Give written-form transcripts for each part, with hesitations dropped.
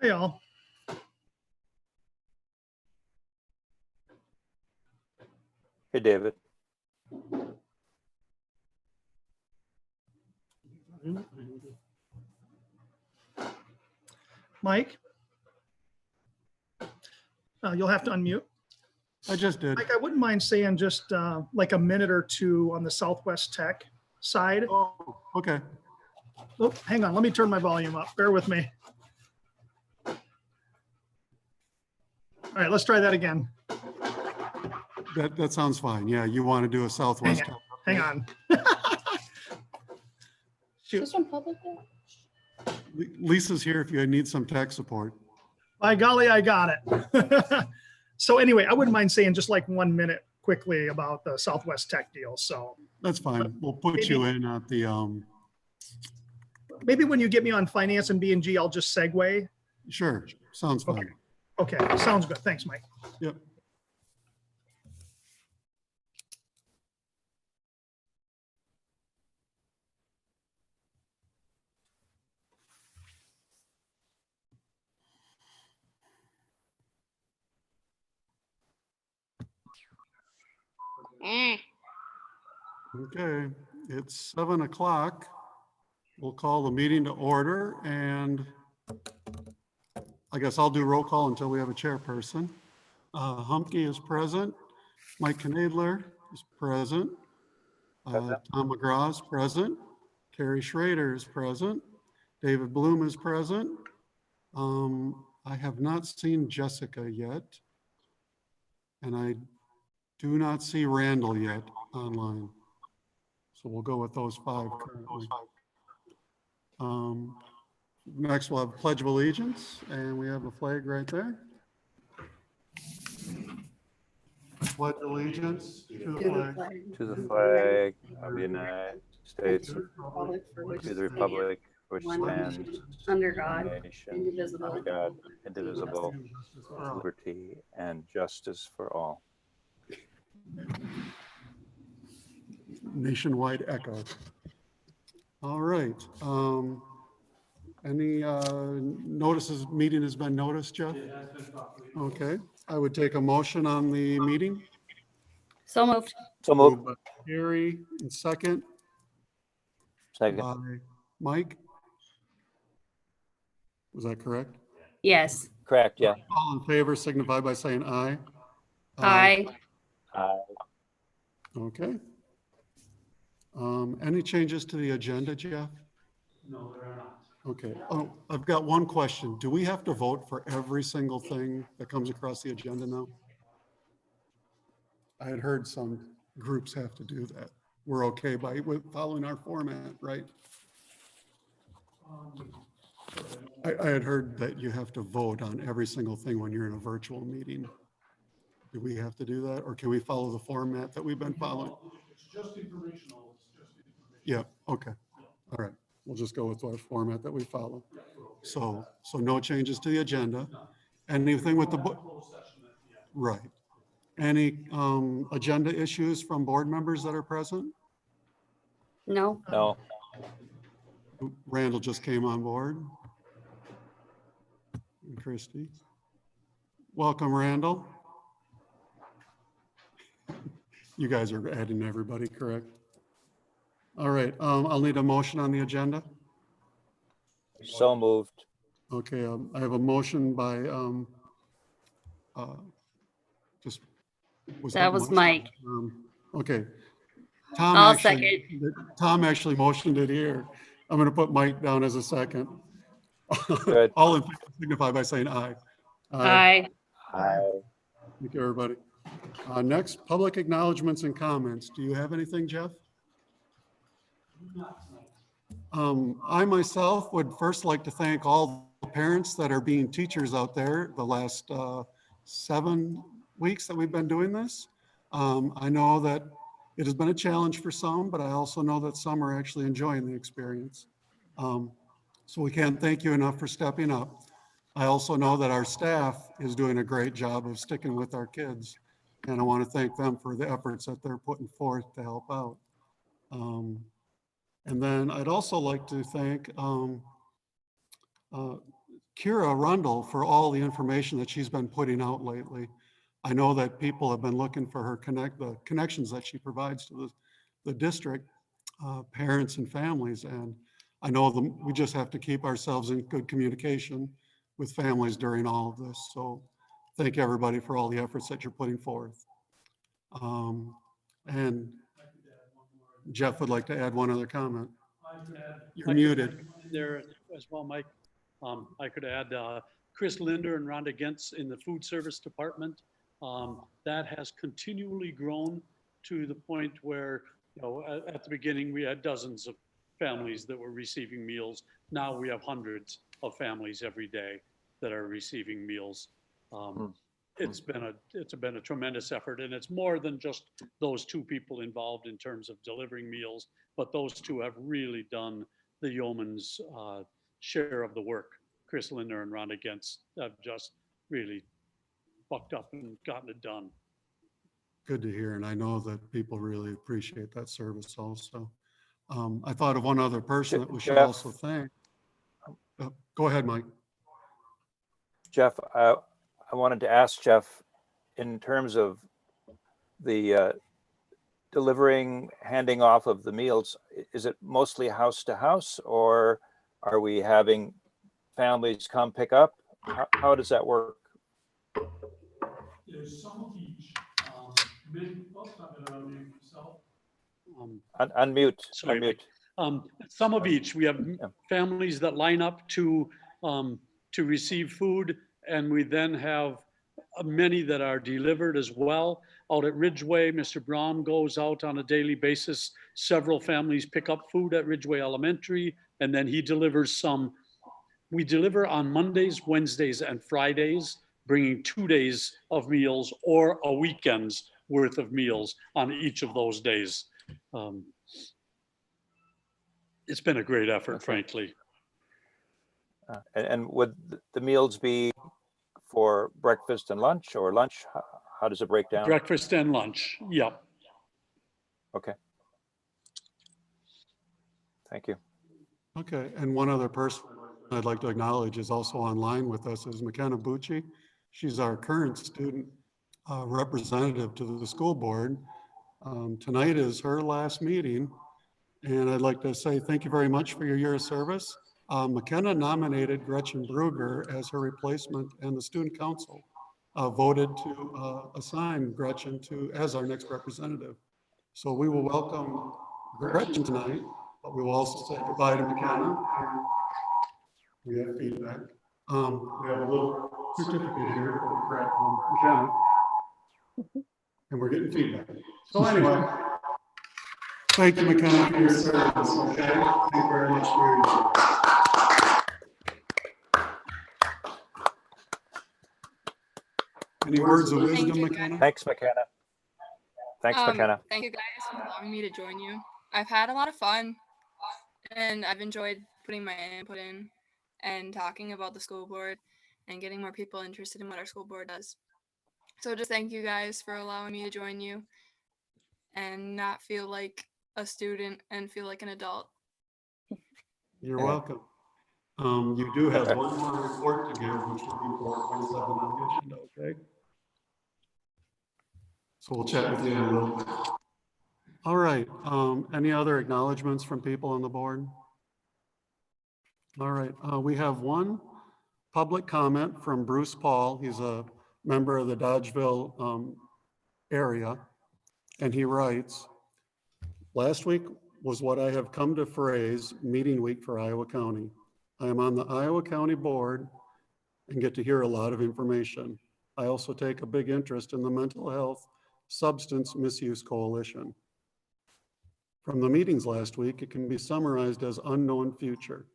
Hey, all. Hey, David. Mike? You'll have to unmute. I just did. Mike, I wouldn't mind saying just like a minute or two on the Southwest Tech side. Oh, okay. Oh, hang on, let me turn my volume up. Bear with me. All right, let's try that again. That sounds fine. Yeah, you want to do a Southwest. Hang on. Shoot. Is this one public though? Lisa's here if you need some tech support. By golly, I got it. So anyway, I wouldn't mind saying just like 1 minute quickly about the Southwest Tech deal. So That's fine. We'll put you in at the, maybe when you get me on finance and B&G, I'll just segue. sure, sounds fine. Okay, sounds good. Thanks, Mike. Yep. Okay, it's 7 o'clock. We'll call the meeting to order, and I guess I'll do roll call until we have a chairperson. Humke is present. Mike Knadler is present. Tom McGraw is present. Carrie Schrader is present. David Bloom is present. I have not seen Jessica yet. And I do not see Randall yet online. So we'll go with those 5 currently. Next, we'll have Pledge of Allegiance, and we have a flag right there. Pledge allegiance to the flag. To the flag of the United States, to Republic for which the republic which one stands, under God, one nation, indivisible. under God, indivisible, liberty and justice for all. Nationwide echo. All right. Any notices, meeting has been noticed, Jeff? Okay, I would take a motion on the meeting. So moved. So moved. Moved by Carrie, and second Second. by Mike. Was that correct? Yes. Correct, yeah. All in favor signify by saying aye. Aye. Okay. Any changes to the agenda, Jeff? No, there are not. Okay. Oh, I've got one question. Do we have to vote for every single thing that comes across the agenda now? I had heard some groups have to do that. We're okay with following our format, right? I had heard that you have to vote on every single thing when you're in a virtual meeting. Do we have to do that, or can we follow the format that we've been following? It's just informational. It's just information. Yeah, okay. All right. We'll just go with our format that we follow. So no changes to the agenda. Anything with the, right. Any agenda issues from board members that are present? No. No. Randall just came on board. And Christie. Welcome, Randall. You guys are adding everybody, correct? All right, I'll need a motion on the agenda. So moved. Okay, I have a motion by, just. That was Mike. Okay. Tom I'll actually, Tom actually motioned it here. I'm going to put Mike down as a second. Good. All in favor signify by saying aye. Aye. Aye. Thank you, everybody. Next, public acknowledgements and comments. Do you have anything, Jeff? I myself would first like to thank all the parents that are being teachers out there the last 7 weeks that we've been doing this. I know that it has been a challenge for some, but I also know that some are actually enjoying the experience. So we can't thank you enough for stepping up. I also know that our staff is doing a great job of sticking with our kids, and I want to thank them for the efforts that they're putting forth to help out. And then I'd also like to thank Kira Rundle for all the information that she's been putting out lately. I know that people have been looking for her the connections that she provides to the district, parents and families. And I know we just have to keep ourselves in good communication with families during all of this. So thank you, everybody, for all the efforts that you're putting forth. And Jeff would like to add one other comment. You're muted. There as well, Mike. I could add Chris Linder and Rhonda Gentz in the food service department. That has continually grown to the point where, you know, at the beginning we had dozens of families that were receiving meals. Now we have hundreds of families every day that are receiving meals. It's been a tremendous effort, and it's more than just those two people involved in terms of delivering meals, but those two have really done the yeoman's share of the work. Chris Linder and Rhonda Gentz have just really bucked up and gotten it done. Good to hear, and I know that people really appreciate that service also. I thought of one other person that we should Jeff. also thank. Go ahead, Mike. Jeff, I wanted to ask Jeff, in terms of the delivering, handing off of the meals, is it mostly house to house, or are we having families come pick up? How does that work? There's some of each. Unmute. Sorry, Unmute. some of each. We have families that line up to receive food, and we then have many that are delivered as well. Out at Ridgeway, Mr. Braun goes out on a daily basis. Several families pick up food at Ridgeway Elementary, and then he delivers some. We deliver on Mondays, Wednesdays, and Fridays, bringing 2 days of meals or a weekend's worth of meals on each of those days. It's been a great effort, frankly. And would the meals be for breakfast and lunch, or lunch? How does it break down? Breakfast and lunch, yep. Okay. Thank you. Okay, and one other person I'd like to acknowledge is also online with us is McKenna Bucci. She's our current student representative to the school board. Tonight is her last meeting, and I'd like to say thank you very much for your year of service. McKenna nominated Gretchen Bruger as her replacement, and the student council voted to assign Gretchen as our next representative. So we will welcome Gretchen tonight, but we will also say goodbye to McKenna. We have feedback. We have a little certificate here for McKenna, and we're getting feedback. So anyway, thank you, McKenna, for your service. Okay, thank you very much for your service. Any words of wisdom, McKenna? Thanks, McKenna. Thanks, McKenna. Thank you guys for allowing me to join you. I've had a lot of fun, and I've enjoyed putting my input in and talking about the school board and getting more people interested in what our school board does. So just thank you guys for allowing me to join you and not feel like a student and feel like an adult. You're welcome. You do have one more report to give, which will be 4.7 on the agenda, okay? So we'll chat with you in a little bit. All right, any other acknowledgements from people on the board? All right, we have one public comment from Bruce Paul. He's a member of the Dodgeville area, and he writes, last week was what I have come to phrase meeting week for Iowa County. I am on the Iowa County Board and get to hear a lot of information. I also take a big interest in the Mental Health Substance Misuse Coalition. From the meetings last week, it can be summarized as an unknown future.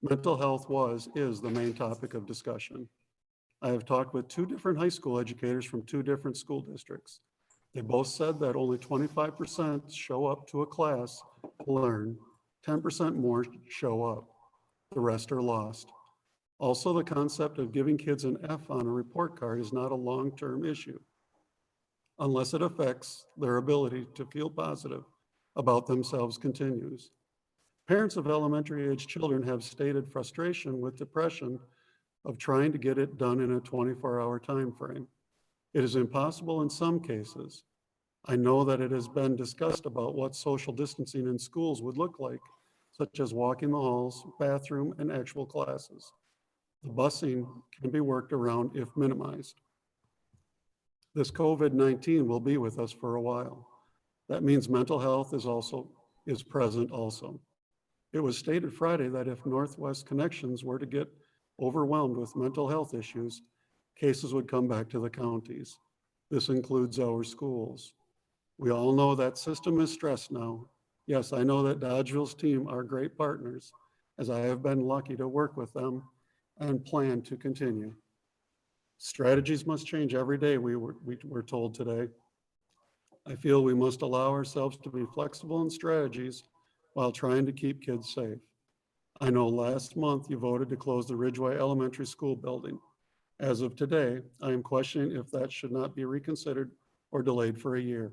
Mental health is the main topic of discussion. I have talked with 2 different high school educators from 2 different school districts. They both said that only 25% show up to a class to learn, 10% more show up. The rest are lost. Also, the concept of giving kids an F on a report card is not a long-term issue, unless it affects their ability to feel positive about themselves continues. Parents of elementary age children have stated frustration with depression of trying to get it done in a 24-hour time frame. It is impossible in some cases. I know that it has been discussed about what social distancing in schools would look like, such as walking the halls, bathroom, and actual classes. The busing can be worked around if minimized. This COVID-19 will be with us for a while. That means mental health is present also. It was stated Friday that if Northwest Connections were to get overwhelmed with mental health issues, cases would come back to the counties. This includes our schools. We all know that system is stressed now. Yes, I know that Dodgeville's team are great partners, as I have been lucky to work with them and plan to continue. Strategies must change every day, we were told today. I feel we must allow ourselves to be flexible in strategies while trying to keep kids safe. I know last month you voted to close the Ridgeway Elementary School building. As of today, I am questioning if that should not be reconsidered or delayed for a year.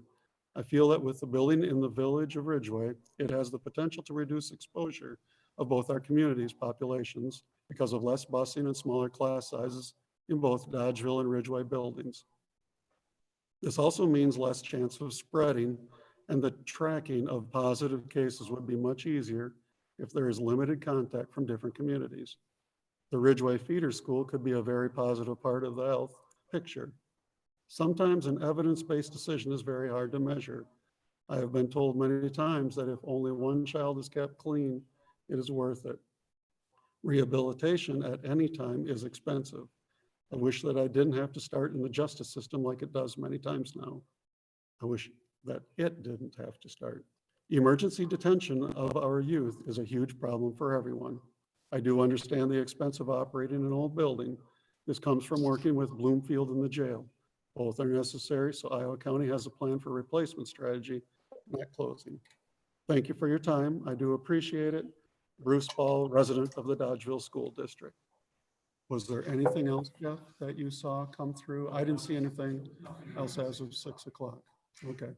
I feel that with the building in the village of Ridgeway, it has the potential to reduce exposure of both our communities' populations because of less busing and smaller class sizes in both Dodgeville and Ridgeway buildings. This also means less chance of spreading, and the tracking of positive cases would be much easier if there is limited contact from different communities. The Ridgeway feeder school could be a very positive part of the health picture. Sometimes an evidence-based decision is very hard to measure. I have been told many times that if only one child is kept clean, it is worth it. Rehabilitation at any time is expensive. I wish that I didn't have to start in the justice system like it does many times now. I wish that it didn't have to start. Emergency detention of our youth is a huge problem for everyone. I do understand the expense of operating an old building. This comes from working with Bloomfield and the jail. Both are necessary, so Iowa County has a plan for replacement strategy, not closing. Thank you for your time. I do appreciate it. Bruce Ball, resident of the Dodgeville School District. Was there anything else, Jeff, that you saw come through? I didn't see anything else as of 6 o'clock. Okay.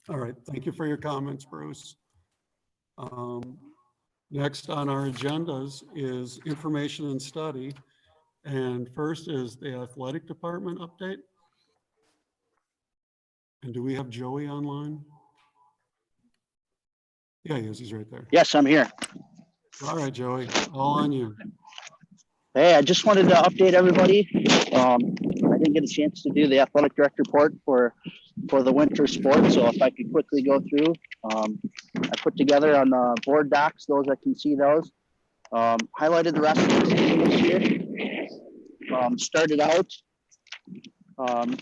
All right. Thank you for your comments, Bruce. Next on our agendas is information and study. And first is the athletic department update. And do we have Joey online? Yeah, he is. He's right there. Yes, I'm here. All right, Joey, all on you. Hey, I just wanted to update everybody. I didn't get a chance to do the athletic director report for the winter sports, so if I could quickly go through, I put together on the board docs, those that can see those. Highlighted the rest of the team this year. Started out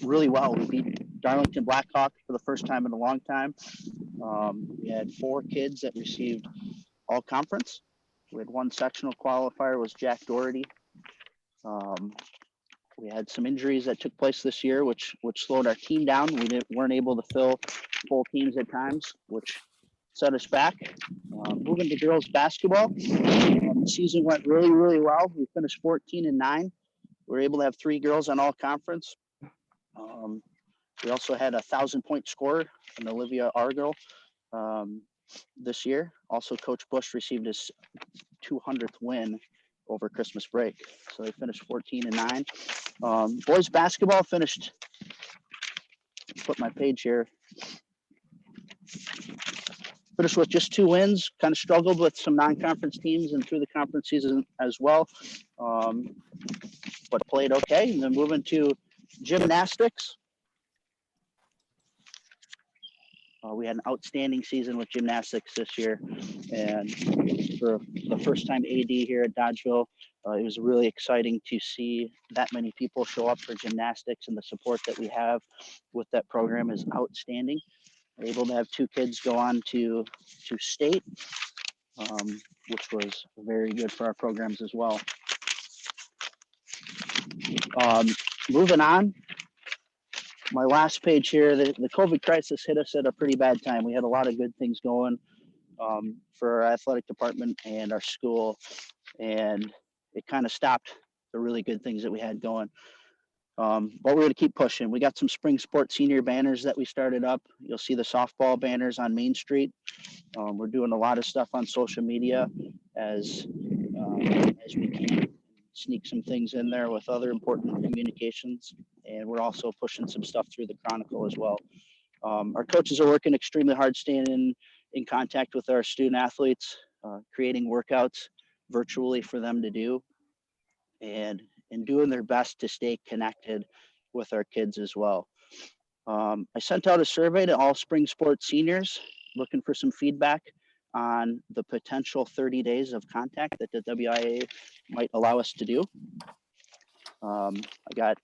really well. We beat Darlington Blackhawk for the first time in a long time. We had 4 kids that received all conference. We had 1 sectional qualifier, was Jack Doherty. We had some injuries that took place this year, which slowed our team down. We weren't able to fill full teams at times, which set us back. Moving to girls basketball, the season went really, really well. We finished 14-9. We were able to have 3 girls on all conference. We also had a 1,000-point scorer in Olivia Argyle this year. Also, Coach Bush received his 200th win over Christmas break. So they finished 14-9. Boys basketball finished, put my page here, finished with just 2 wins, kind of struggled with some non-conference teams and through the conference season as well, but played okay. And then moving to gymnastics. We had an outstanding season with gymnastics this year, and for the first time AD here at Dodgeville, it was really exciting to see that many people show up for gymnastics, and the support that we have with that program is outstanding. We're able to have 2 kids go on to state, which was very good for our programs as well. Moving on. My last page here, the COVID crisis hit us at a pretty bad time. We had a lot of good things going for our athletic department and our school, and it kind of stopped the really good things that we had going. But we're going to keep pushing. We got some spring sport senior banners that we started up. You'll see the softball banners on Main Street. We're doing a lot of stuff on social media as we can. Sneak some things in there with other important communications. And we're also pushing some stuff through the Chronicle as well. Our coaches are working extremely hard, staying in contact with our student athletes, creating workouts virtually for them to do, and doing their best to stay connected with our kids as well. I sent out a survey to all spring sports seniors looking for some feedback on the potential 30 days of contact that the WIA might allow us to do. I got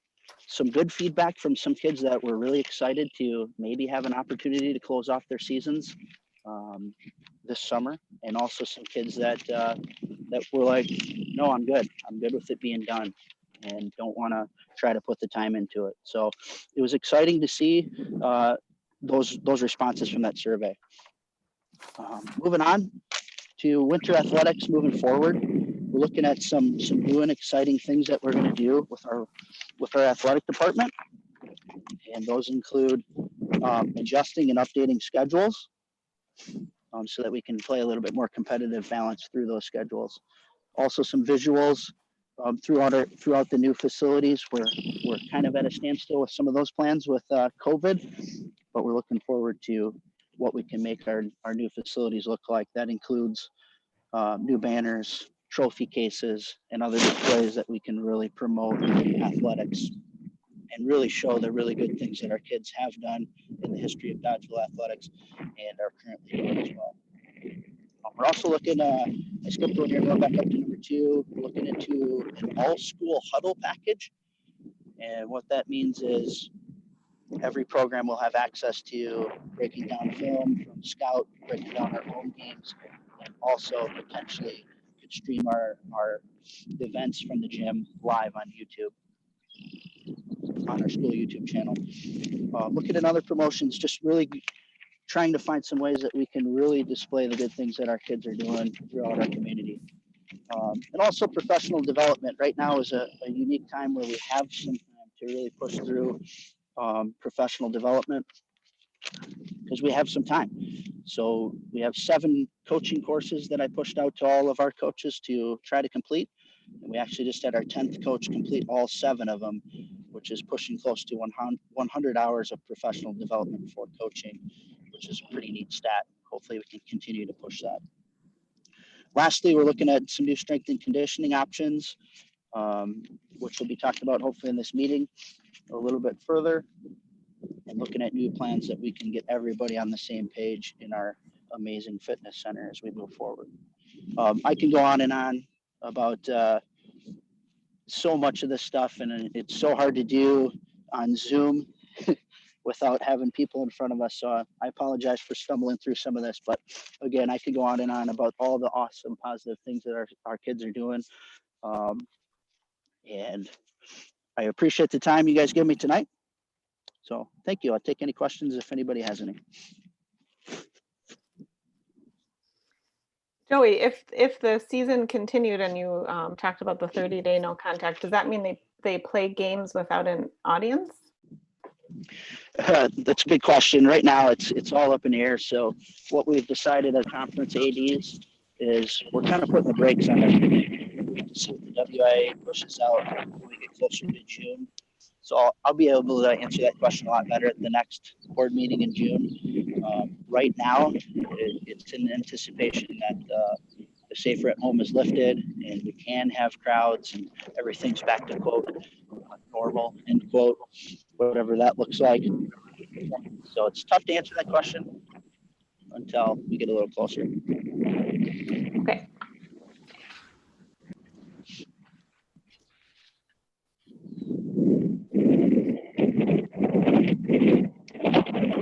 some good feedback from some kids that were really excited to maybe have an opportunity to close off their seasons this summer, and also some kids that were like, no, I'm good with it being done, and don't want to try to put the time into it. So it was exciting to see those responses from that survey. Moving on to winter athletics moving forward, we're looking at some new and exciting things that we're going to do with our athletic department, and those include adjusting and updating schedules so that we can play a little bit more competitive balance through those schedules. Also some visuals throughout the new facilities. We're kind of at a standstill with some of those plans with COVID, but we're looking forward to what we can make our new facilities look like. That includes new banners, trophy cases, and other displays that we can really promote athletics and really show the really good things that our kids have done in the history of Dodgeville athletics and are currently doing as well. We're also looking, I skipped one here, going back up to number 2, we're looking into an all-school huddle package. And what that means is every program will have access to breaking down film from Scout, breaking down our home games, and also potentially could stream our events from the gym live on YouTube, on our school YouTube channel. Looking at other promotions, just really trying to find some ways that we can really display the good things that our kids are doing throughout our community. And also professional development. Right now is a unique time where we have some time to really push through professional development because we have some time. So we have 7 coaching courses that I pushed out to all of our coaches to try to complete. And we actually just had our 10th coach complete all 7 of them, which is pushing close to 100 hours of professional development for coaching, which is a pretty neat stat. Hopefully we can continue to push that. Lastly, we're looking at some new strength and conditioning options, which will be talked about hopefully in this meeting a little bit further, and looking at new plans that we can get everybody on the same page in our amazing fitness center as we move forward. I can go on and on about so much of this stuff, and it's so hard to do on Zoom without having people in front of us. So I apologize for stumbling through some of this, but again, I could go on and on about all the awesome positive things that our kids are doing. And I appreciate the time you guys give me tonight. So thank you. I'll take any questions if anybody has any. Joey, if the season continued and you talked about the 30-day no contact, does that mean they play games without an audience? That's a good question. Right now, it's all up in the air. So what we've decided as conference ADs is we're kind of putting the brakes on everything. We have to see what the WIA pushes out when we get closer to June. So I'll be able to answer that question a lot better at the next board meeting in June. Right now, it's in anticipation that the safer at home is lifted and we can have crowds and everything's back to quote normal, end quote, whatever that looks like. So it's tough to answer that question until we get a little closer. Okay.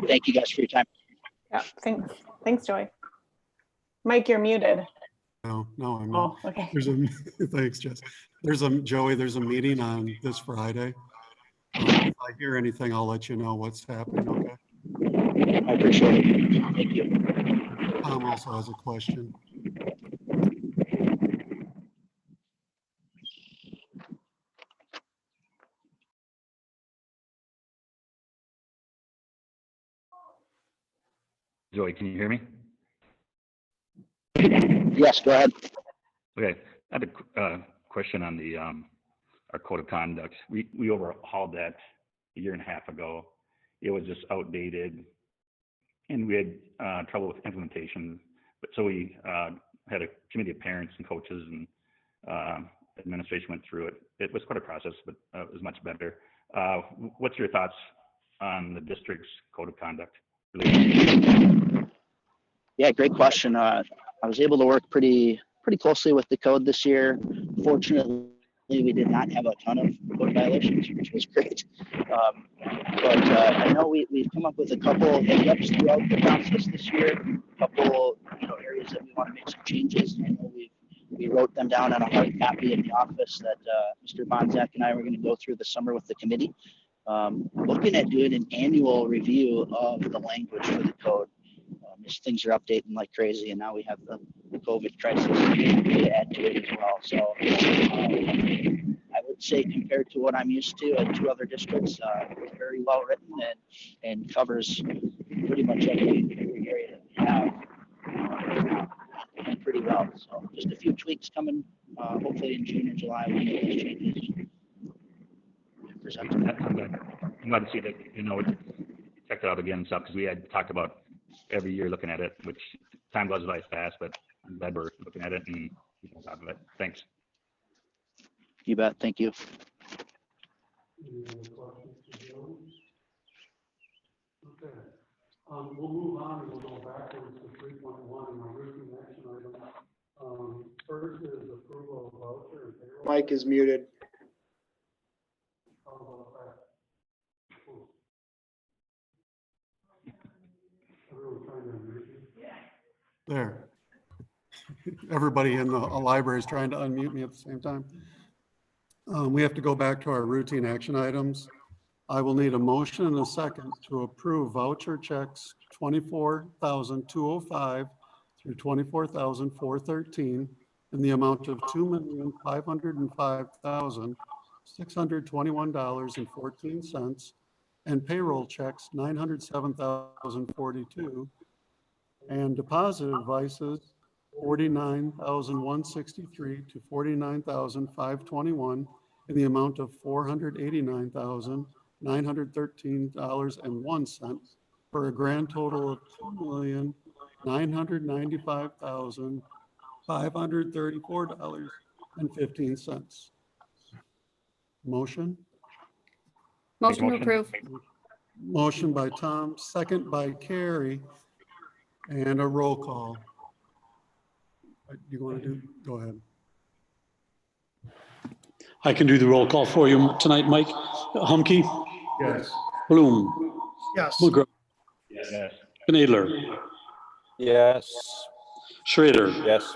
Thank you guys for your time. Yeah, thanks, Joey. Mike, you're muted. No, I'm not. Oh, okay. Thanks, Jess. Joey, there's a meeting on this Friday. If I hear anything, I'll let you know what's happening, okay? I appreciate it. Thank you. Tom also has a question. Joey, can you hear me? Yes, go ahead. Okay, I have a question on the our code of conduct. We overhauled that a year and a half ago. It was just outdated, and we had trouble with implementation. But so we had a committee of parents and coaches and administration went through it. It was quite a process, but it was much better. What's your thoughts on the district's code of conduct? Yeah, great question. I was able to work pretty closely with the code this year. Fortunately, we did not have a ton of code violations, which was great. But I know we've come up with a couple of hiccups throughout the process this year. A couple, areas that we want to make some changes. I know we wrote them down on a hard copy in the office that Mr. Bonzak and I were going to go through this summer with the committee. Looking at doing an annual review of the language for the code. As things are updating like crazy, and now we have the COVID crisis to add to it as well. So I would say compared to what I'm used to at 2 other districts, it's very well written and covers pretty much every area that we have pretty well. So just a few tweaks coming, hopefully in June or July we'll make those changes. I'm glad to see that, checked it out again and stuff, because we had talked about every year looking at it, which time goes by fast, but I'm glad we're looking at it and keeping on top of it. Thanks. You bet. Thank you. Okay. We'll move on and we'll go backwards to 3.1 in our routine action item. First is approval of voucher and payroll. Mike is muted. How about that? Everyone trying to unmute you? There. Everybody in the library is trying to unmute me at the same time. We have to go back to our routine action items. I will need a motion and a second to approve voucher checks 24,205 through 24,413 in the amount of $2,505,621.14 and payroll checks 907,042 and deposit advices 49,163 to 49,521 in the amount of $489,913.01 for a grand total of $2,995,534.15. Motion? Motion to approve. Motion by Tom, second by Carrie, and a roll call. You want to do? Go ahead. I can do the roll call for you tonight, Mike. Humke, Yes. Bloom, Yes. McGraw, Yes. Knadler, Yes. Schrader, Yes.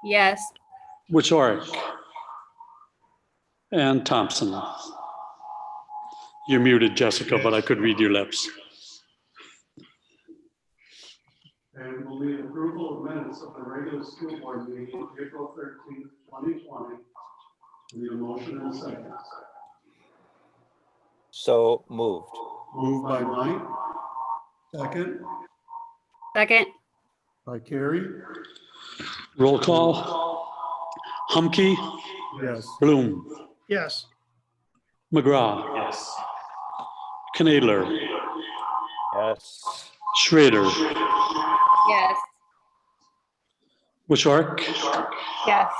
Yes. Wichorick, and Thompson. You're muted, Jessica, but I could read your lips. And we'll need approval of minutes of the regular school board meeting, April 13th, 2020. We need a motion and a second. So moved. Moved by Mike. Second Second. by Carrie. Roll call. Humke, Yes. Bloom, Yes. McGraw. Yes. Knadler, Yes. Schrader, Yes. Wichorick, Yes.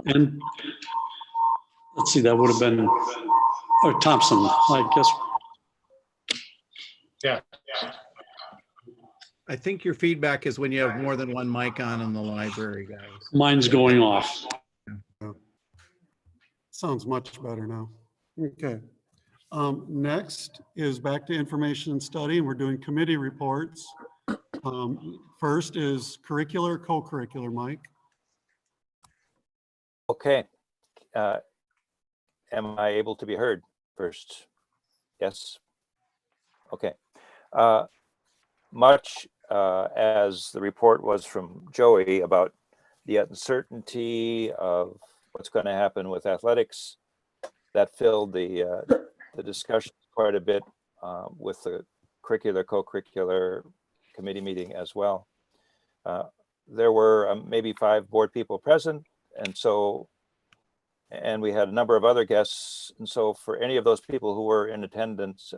and let's see, that would have been, or Thompson, I guess. Yeah. I think your feedback is when you have more than one mic on in the library, guys. Mine's going off. Sounds much better now. Okay. Next is back to information and study, and we're doing committee reports. First is curricular, co-curricular, Mike. Okay. Am I able to be heard first? Yes. Okay. Much as the report was from Joey about the uncertainty of what's going to happen with athletics, that filled the discussion quite a bit with the curricular, co-curricular committee meeting as well. There were maybe 5 board people present, and we had a number of other guests. And so for any of those people who were in attendance,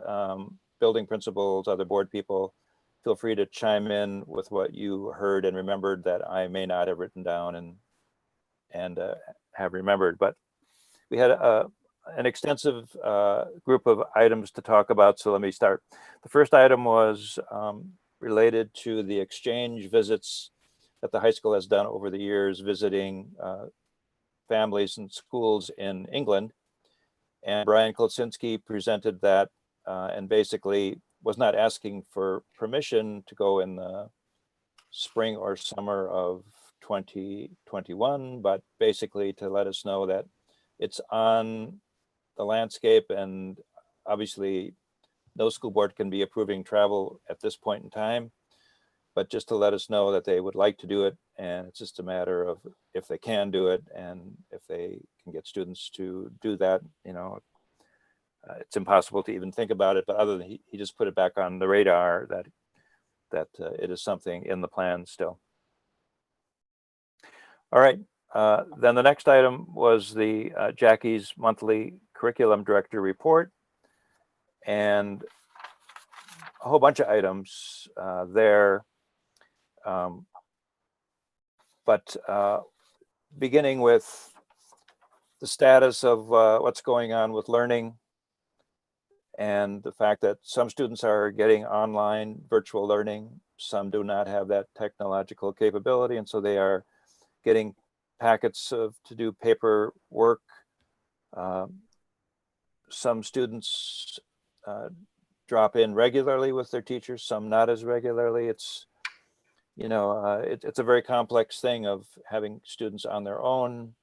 building principals, other board people, feel free to chime in with what you heard and remembered that I may not have written down and have remembered. But we had an extensive group of items to talk about. So let me start. The first item was related to the exchange visits that the high school has done over the years, visiting families and schools in England. And Brian Kolczynski presented that and basically was not asking for permission to go in the spring or summer of 2021, but basically to let us know that it's on the landscape, and obviously no school board can be approving travel at this point in time, but just to let us know that they would like to do it. And it's just a matter of if they can do it and if they can get students to do that. You know, it's impossible to even think about it, but other than he just put it back on the radar that it is something in the plan still. All right, then the next item was the Jackie's monthly curriculum director report, and a whole bunch of items there. But beginning with the status of what's going on with learning, and the fact that some students are getting online virtual learning, some do not have that technological capability, and so they are getting packets to do paper work. Some students drop in regularly with their teachers, some not as regularly. It's, you know, it's a very complex thing of having students on their own,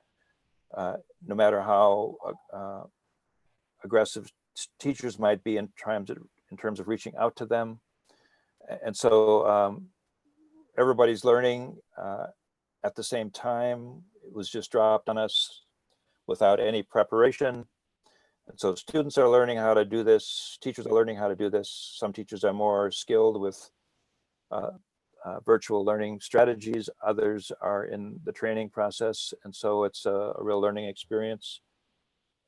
no matter how aggressive teachers might be in terms of reaching out to them. And so everybody's learning at the same time. It was just dropped on us without any preparation. And so students are learning how to do this. Teachers are learning how to do this. Some teachers are more skilled with virtual learning strategies. Others are in the training process. And so it's a real learning experience.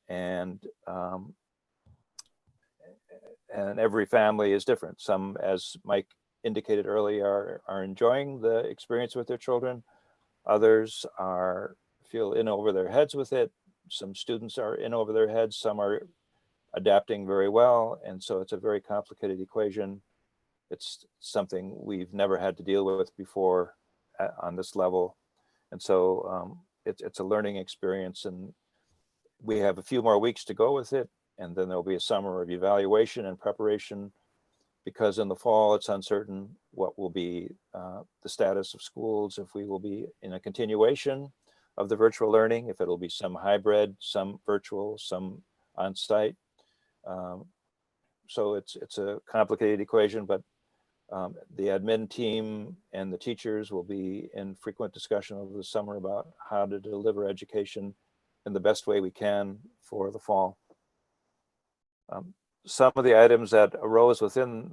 And every family is different. Some, as Mike indicated earlier, are enjoying the experience with their children. Others feel in over their heads with it. Some students are in over their heads. Some are adapting very well. And so it's a very complicated equation. It's something we've never had to deal with before on this level. And so it's a learning experience, and we have a few more weeks to go with it. And then there'll be a summer of evaluation and preparation, because in the fall it's uncertain what will be the status of schools, if we will be in a continuation of the virtual learning, if it'll be some hybrid, some virtual, some on-site. So it's a complicated equation, but the admin team and the teachers will be in frequent discussion over the summer about how to deliver education in the best way we can for the fall. Some of the items that arose within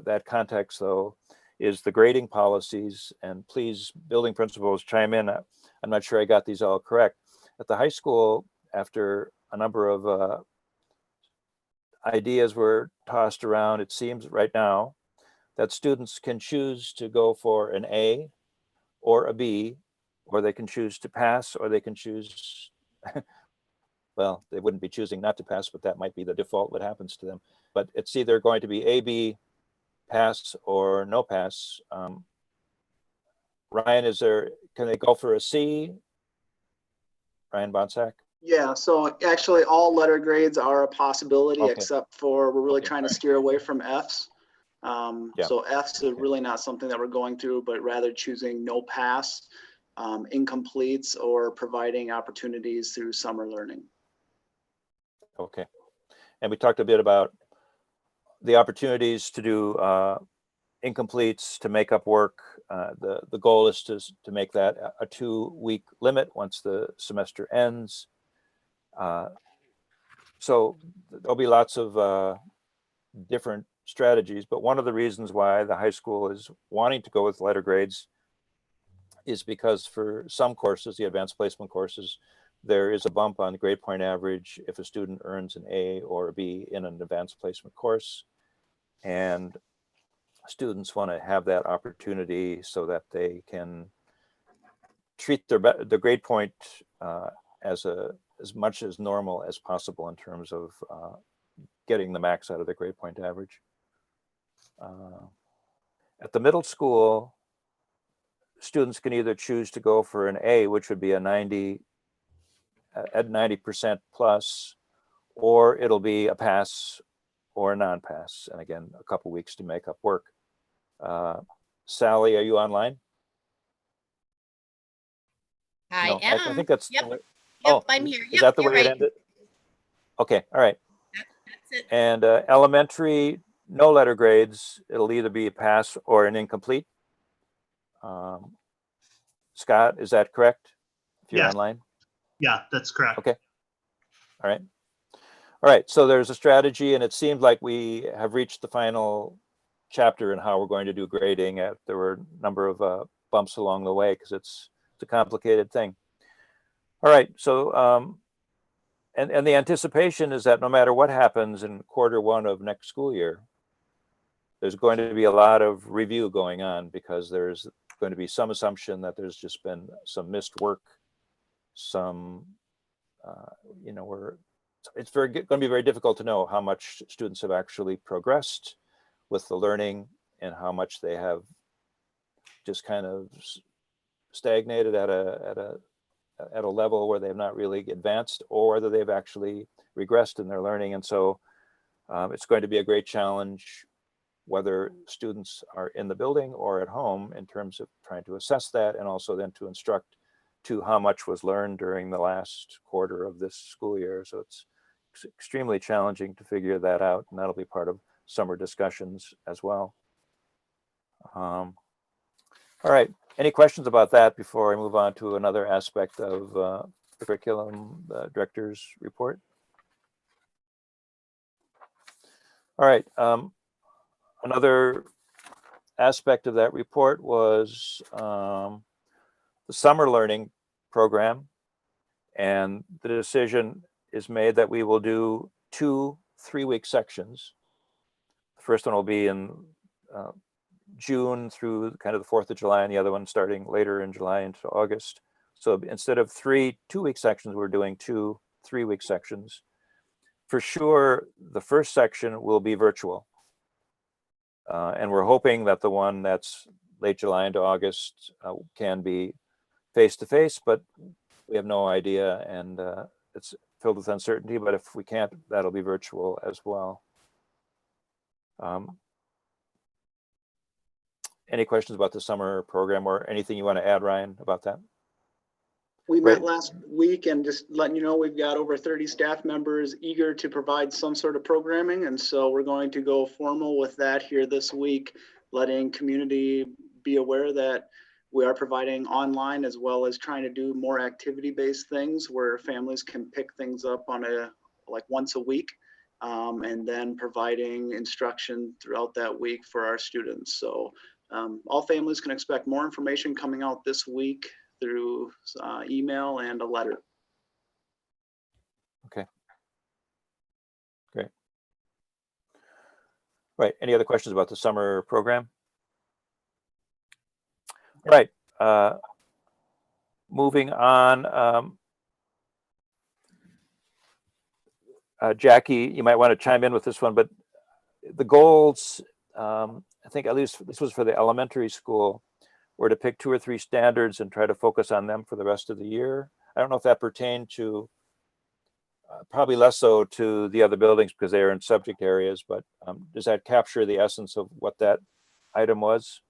that context, though, is the grading policies. And please, building principals, chime in. I'm not sure I got these all correct. At the high school, after a number of ideas were tossed around, it seems right now that students can choose to go for an A or a B, or they can choose to pass, or they can choose well, they wouldn't be choosing not to pass, but that might be the default what happens to them. But it's either going to be A, B, pass, or no pass. Ryan, can they go for a C? Ryan Bonsack? Yeah, so actually all letter grades are a possibility, Okay. except for we're really Okay. trying to steer away from Fs. Yeah. So Fs are really not something that we're going through, but rather choosing no pass, incompletes, or providing opportunities through summer learning. Okay. And we talked a bit about the opportunities to do incompletes, to make up work. The goal is to make that a 2-week limit once the semester ends. So there'll be lots of different strategies, but one of the reasons why the high school is wanting to go with letter grades is because for some courses, the advanced placement courses, there is a bump on the grade point average if a student earns an A or a B in an advanced placement course. And students want to have that opportunity so that they can treat their grade point as much as normal as possible in terms of getting the max out of their grade point average. At the middle school, students can either choose to go for an A, which would be a 90 at 90% plus, or it'll be a pass or a non-pass. And again, a couple weeks to make up work. Sally, are you online? I No, am. I think that's Yep. the way, Yep, I'm here. is Yep, that the you're way it right. ended? Okay, all right. That's it. And elementary, no letter grades. It'll either be a pass or an incomplete. Scott, is that correct? If you're Yeah. online? Yeah, that's correct. Okay. All right. All right. So there's a strategy, and it seemed like we have reached the final chapter in how we're going to do grading. There were a number of bumps along the way because it's a complicated thing. All right. So, and the anticipation is that no matter what happens in Q1 of next school year, there's going to be a lot of review going on because there's going to be some assumption that there's just been some missed work, some, it's going to be very difficult to know how much students have actually progressed with the learning and how much they have just kind of stagnated at a level where they have not really advanced, or whether they've actually regressed in their learning. And so it's going to be a great challenge whether students are in the building or at home in terms of trying to assess that, and also then to instruct to how much was learned during the last quarter of this school year. So it's extremely challenging to figure that out, and that'll be part of summer discussions as well. All right, any questions about that before I move on to another aspect of the curriculum director's report? All right, another aspect of that report was the summer learning program, and the decision is made that we will do 2 3-week sections. The first one will be in June through kind of the 4th of July, and the other one starting later in July into August. So instead of 3 2-week sections, we're doing 2 3-week sections. For sure, the first section will be virtual. And we're hoping that the one that's late July into August can be face-to-face, but we have no idea, and it's filled with uncertainty. But if we can't, that'll be virtual as well. Any questions about the summer program or anything you want to add, Ryan, about that? We Right. met last week, and just letting you know, we've got over 30 staff members eager to provide some sort of programming. And so we're going to go formal with that here this week, letting community be aware that we are providing online, as well as trying to do more activity-based things where families can pick things up on once a week, and then providing instruction throughout that week for our students. So all families can expect more information coming out this week through email and a letter. Okay. Great. Right. Any other questions about the summer program? All right. Moving on. Jackie, you might want to chime in with this one, but the goals, I think at least this was for the elementary school, were to pick 2 or 3 standards and try to focus on them for the rest of the year. I don't know if that pertained to, probably less so to the other buildings because they are in subject areas, but does that capture the essence of what that item was?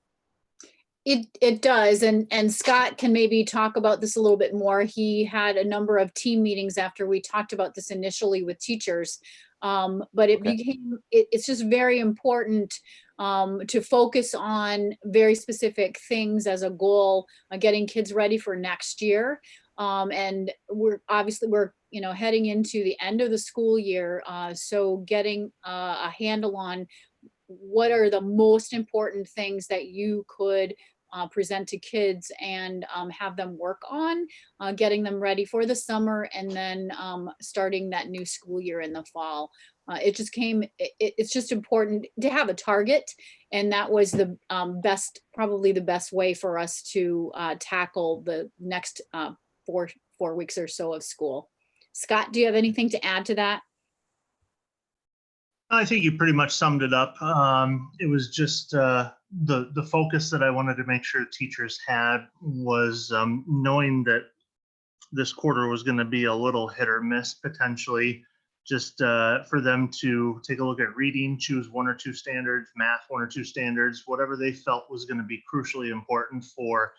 It does, and Scott can maybe talk about this a little bit more. He had a number of team meetings after we talked about this initially with teachers, but it Okay. became it's just very important to focus on very specific things as a goal, getting kids ready for next year. And we're heading into the end of the school year, so getting a handle on what are the most important things that you could present to kids and have them work on, getting them ready for the summer, and then starting that new school year in the fall. It just came, it's just important to have a target. And that was the probably the best way for us to tackle the next 4 weeks or so of school. Scott, do you have anything to add to that? I think you pretty much summed it up. It was just the focus that I wanted to make sure teachers had was knowing that this quarter was going to be a little hit or miss potentially, just for them to take a look at reading, choose 1 or 2 standards, math 1 or 2 standards, whatever they felt was going to be crucially important for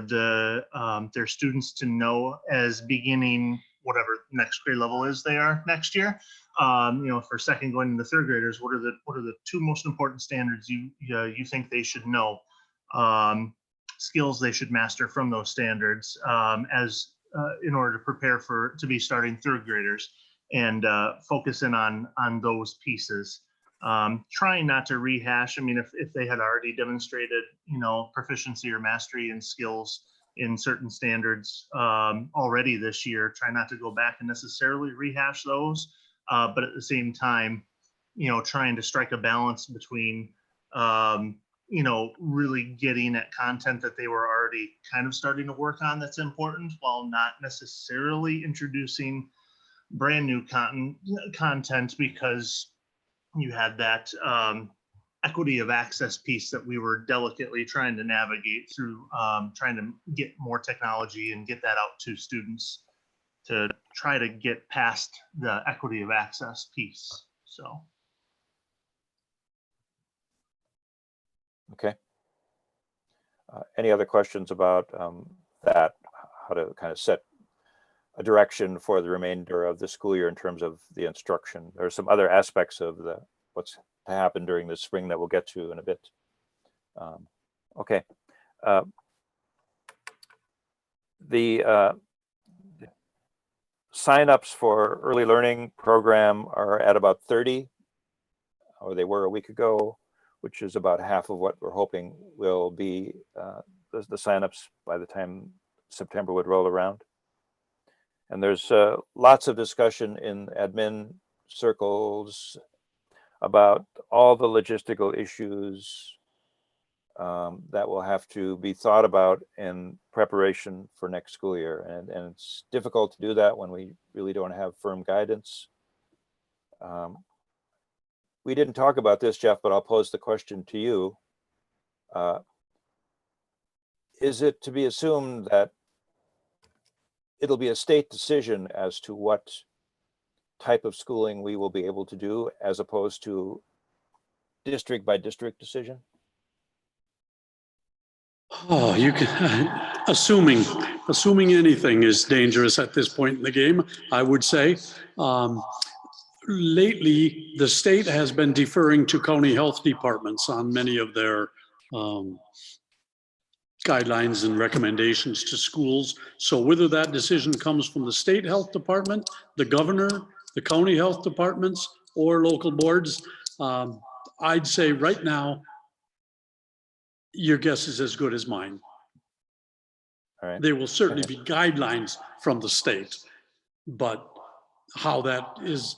their students to know as beginning whatever next grade level is they are next year. For second going into third graders, what are the 2 most important standards you think they should know? Skills they should master from those standards in order to prepare to be starting third graders, and focus in on those pieces. Trying not to rehash. I mean, if they had already demonstrated, proficiency or mastery in skills in certain standards already this year, try not to go back and necessarily rehash those. But at the same time, trying to strike a balance between, really getting at content that they were already kind of starting to work on that's important, while not necessarily introducing brand new content, because you had that equity of access piece that we were delicately trying to navigate through, trying to get more technology and get that out to students to try to get past the equity of access piece. So. Okay. Any other questions about that, how to kind of set a direction for the remainder of the school year in terms of the instruction? There are some other aspects of what's to happen during the spring that we'll get to in a bit. Okay. The signups for early learning program are at about 30, or they were a week ago, which is about half of what we're hoping will be the signups by the time September would roll around. And there's lots of discussion in admin circles about all the logistical issues that will have to be thought about in preparation for next school year. And it's difficult to do that when we really don't have firm guidance. We didn't talk about this, Jeff, but I'll pose the question to you. Is it to be assumed that it'll be a state decision as to what type of schooling we will be able to do, as opposed to district by district decision? Oh, you can, assuming anything is dangerous at this point in the game, I would say. Lately, the state has been deferring to county health departments on many of their guidelines and recommendations to schools. So whether that decision comes from the state health department, the governor, the county health departments, or local boards, I'd say right now, your guess is as good as mine. All right. There will certainly be guidelines from the state, but how that is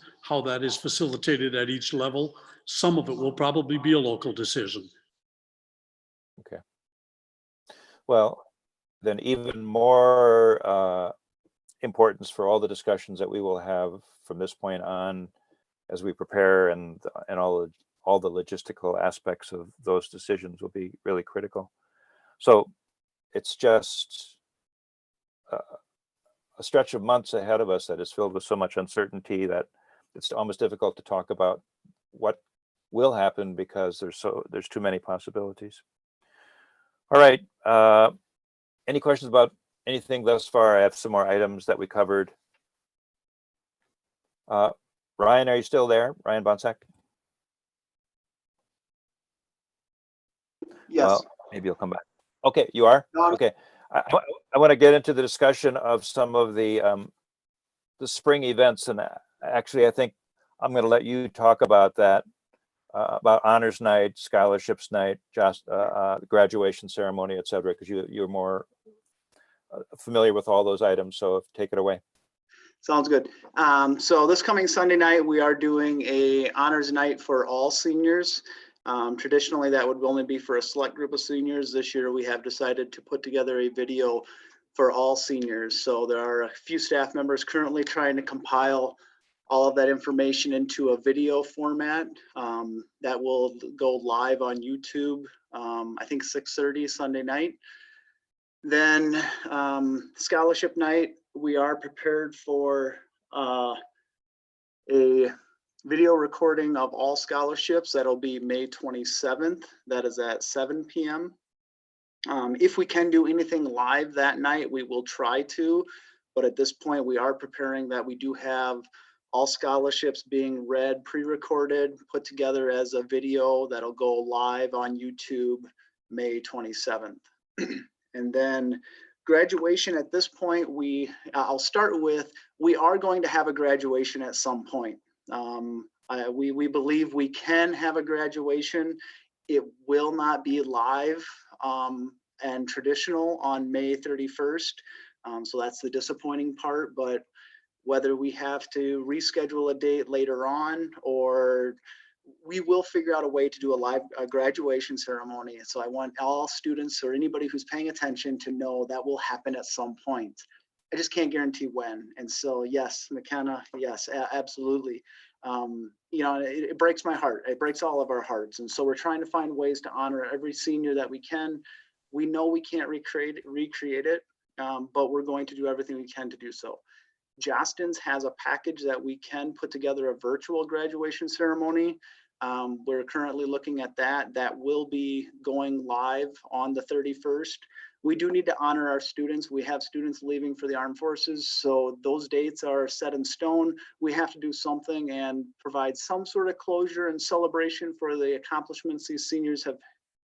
facilitated at each level, some of it will probably be a local decision. Okay. Well, then even more importance for all the discussions that we will have from this point on as we prepare, and all the logistical aspects of those decisions will be really critical. So it's just a stretch of months ahead of us that is filled with so much uncertainty that it's almost difficult to talk about what will happen, because there's too many possibilities. All right. Any questions about anything thus far? I have some more items that we covered. Ryan, are you still there? Ryan Bonsack? Yes. Well, maybe you'll come back. Okay, you are? No, Okay. I want to get into the discussion of some of the spring events, and actually I think I'm going to let you talk about that about honors night, scholarships night, just graduation ceremony, et cetera, because you're more familiar with all those items. So take it away. Sounds good. So this coming Sunday night, we are doing a honors night for all seniors. Traditionally, that would only be for a select group of seniors. This year, we have decided to put together a video for all seniors. So there are a few staff members currently trying to compile all of that information into a video format that will go live on YouTube, I think 6:30 Sunday night. Then scholarship night, we are prepared for a video recording of all scholarships. That'll be May 27th. That is at 7 p.m. If we can do anything live that night, we will try to, but at this point we are preparing that we do have all scholarships being read, pre-recorded, put together as a video that'll go live on YouTube May 27th. And then graduation at this point, I'll start with, we are going to have a graduation at some point. We believe we can have a graduation. It will not be live and traditional on May 31st. So that's the disappointing part, but whether we have to reschedule a date later on, or we will figure out a way to do a live graduation ceremony. So I want all students or anybody who's paying attention to know that will happen at some point. I just can't guarantee when. And so, yes, McKenna, yes, absolutely. You know, it breaks my heart. It breaks all of our hearts. And so we're trying to find ways to honor every senior that we can. We know we can't recreate it, but we're going to do everything we can to do so. Jostens has a package that we can put together a virtual graduation ceremony. We're currently looking at that. That will be going live on the 31st. We do need to honor our students. We have students leaving for the armed forces, so those dates are set in stone. We have to do something and provide some sort of closure and celebration for the accomplishments these seniors have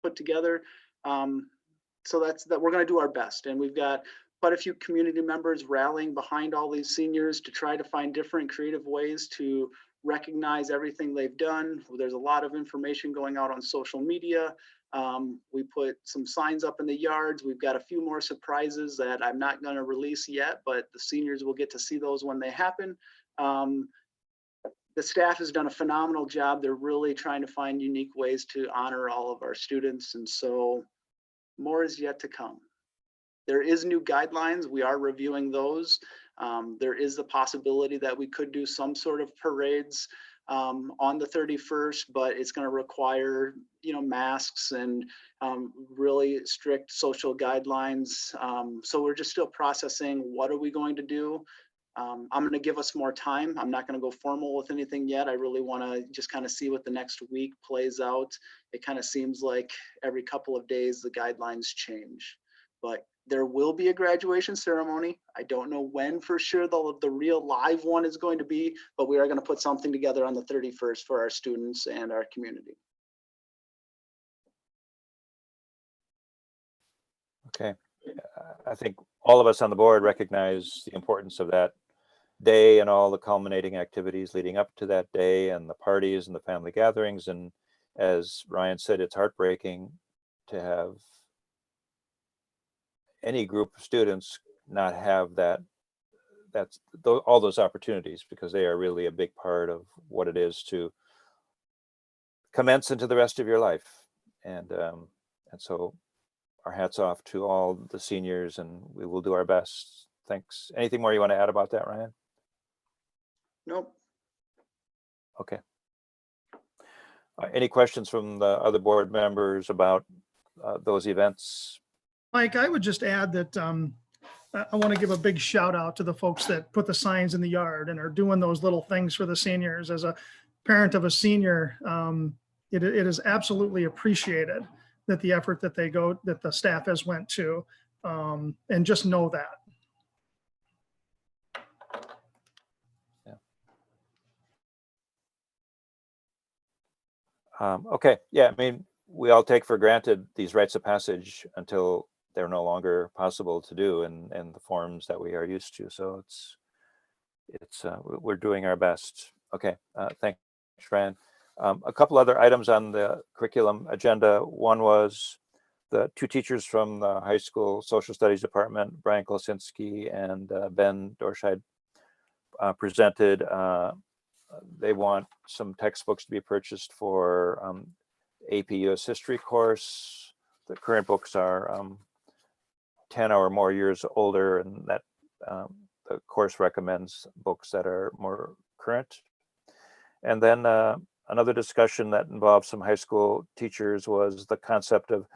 put together. So that we're going to do our best, and we've got quite a few community members rallying behind all these seniors to try to find different creative ways to recognize everything they've done. There's a lot of information going out on social media. We put some signs up in the yards. We've got a few more surprises that I'm not going to release yet, but the seniors will get to see those when they happen. The staff has done a phenomenal job. They're really trying to find unique ways to honor all of our students, and so more is yet to come. There is new guidelines. We are reviewing those. There is the possibility that we could do some sort of parades on the 31st, but it's going to require, you know, masks and really strict social guidelines. So we're just still processing what are we going to do. I'm going to give us more time. I'm not going to go formal with anything yet. I really want to just kind of see what the next week plays out. It kind of seems like every couple of days the guidelines change, but there will be a graduation ceremony. I don't know when for sure the real live one is going to be, but we are going to put something together on the 31st for our students and our community. Okay. I think all of us on the board recognize the importance of that day and all the culminating activities leading up to that day and the parties and the family gatherings. And as Ryan said, it's heartbreaking to have any group of students not have all those opportunities, because they are really a big part of what it is to commence into the rest of your life. And so our hats off to all the seniors, and we will do our best. Thanks. Anything more you want to add about that, Ryan? Nope. Okay. Any questions from the other board members about those events? Mike, I would just add that I want to give a big shout out to the folks that put the signs in the yard and are doing those little things for the seniors. As a parent of a senior, it is absolutely appreciated that the effort that the staff has went to, and just know that. Okay, yeah, I mean, we all take for granted these rites of passage until they're no longer possible to do in the forms that we are used to. So we're doing our best. Okay, thanks, Ryan. A couple other items on the curriculum agenda. One was the two teachers from the high school social studies department, Brian Klosinski and Ben Dorscheid, presented. They want some textbooks to be purchased for AP US history course. The current books are 10 or more years older, and that the course recommends books that are more current. And then another discussion that involved some high school teachers was the concept of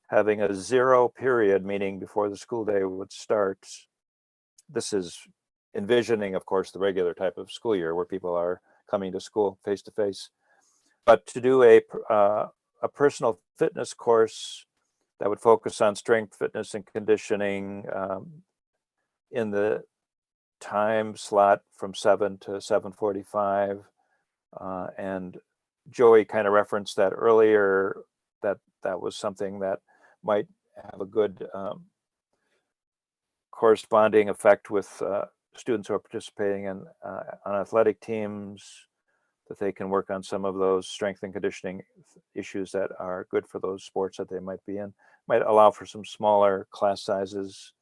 having a zero period, meaning before the school day would start. This is envisioning, of course, the regular type of school year where people are coming to school face to face, but to do a personal fitness course that would focus on strength, fitness, and conditioning in the time slot from 7 to 7:45. And Joey kind of referenced that earlier, that was something that might have a good corresponding effect with students who are participating in on athletic teams, that they can work on some of those strength and conditioning issues that are good for those sports that they might be in. Might allow for some smaller class sizes,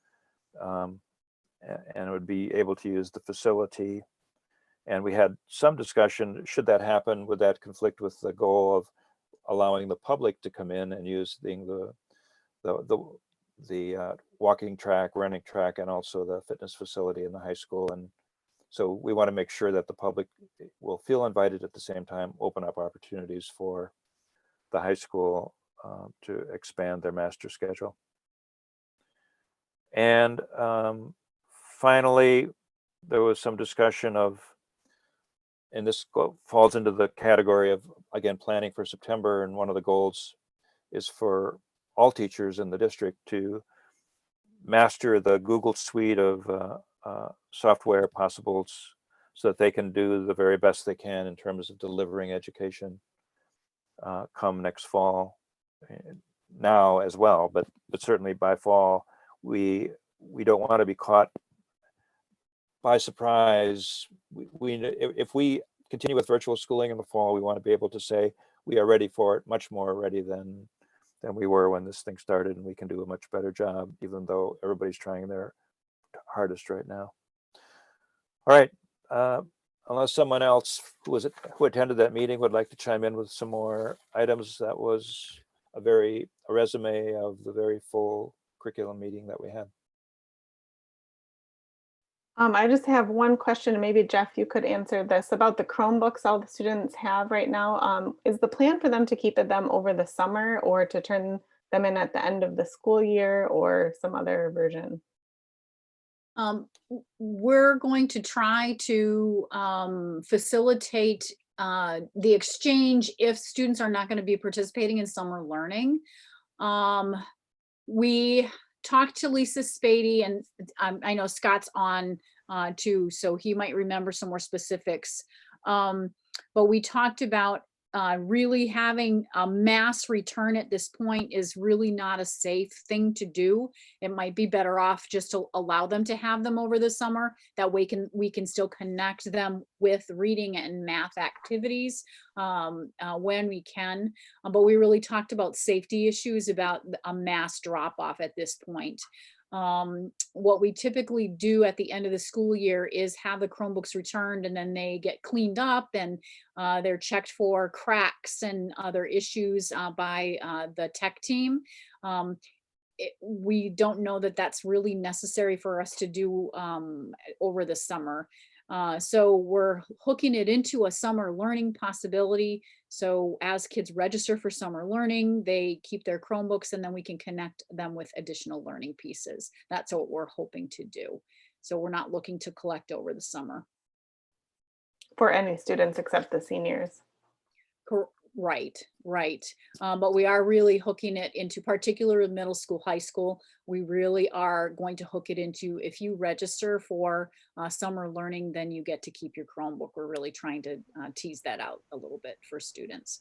and would be able to use the facility. And we had some discussion, should that happen, would that conflict with the goal of allowing the public to come in and using the walking track, running track, and also the fitness facility in the high school. And so we want to make sure that the public will feel invited, at the same time open up opportunities for the high school to expand their master schedule. And finally, there was some discussion of, and this falls into the category of, again, planning for September. And one of the goals is for all teachers in the district to master the Google suite of software possibles so that they can do the very best they can in terms of delivering education come next fall. Now as well, but certainly by fall, we don't want to be caught by surprise. If we continue with virtual schooling in the fall, we want to be able to say we are ready for it, much more ready than we were when this thing started, and we can do a much better job, even though everybody's trying their hardest right now. All right, unless someone else who attended that meeting would like to chime in with some more items, that was a resume of the very full curriculum meeting that we had. I just have one question, and maybe Jeff, you could answer this about the Chromebooks all the students have right now. Is the plan for them to keep them over the summer, or to turn them in at the end of the school year, or some other version? We're going to try to facilitate the exchange if students are not going to be participating in summer learning. We talked to Lisa Spady, and I know Scott's on too, so he might remember some more specifics. But we talked about really having a mass return at this point is really not a safe thing to do. It might be better off just to allow them to have them over the summer. That way we can still connect them with reading and math activities when we can. But we really talked about safety issues, about a mass drop off at this point. What we typically do at the end of the school year is have the Chromebooks returned, and then they get cleaned up, and they're checked for cracks and other issues by the tech team. We don't know that that's really necessary for us to do over the summer. So we're hooking it into a summer learning possibility. So as kids register for summer learning, they keep their Chromebooks, and then we can connect them with additional learning pieces. That's what we're hoping to do. So we're not looking to collect over the summer. For any students except the seniors? Right. But we are really hooking it into, particularly middle school, high school. We really are going to hook it into, if you register for summer learning, then you get to keep your Chromebook. We're really trying to tease that out a little bit for students.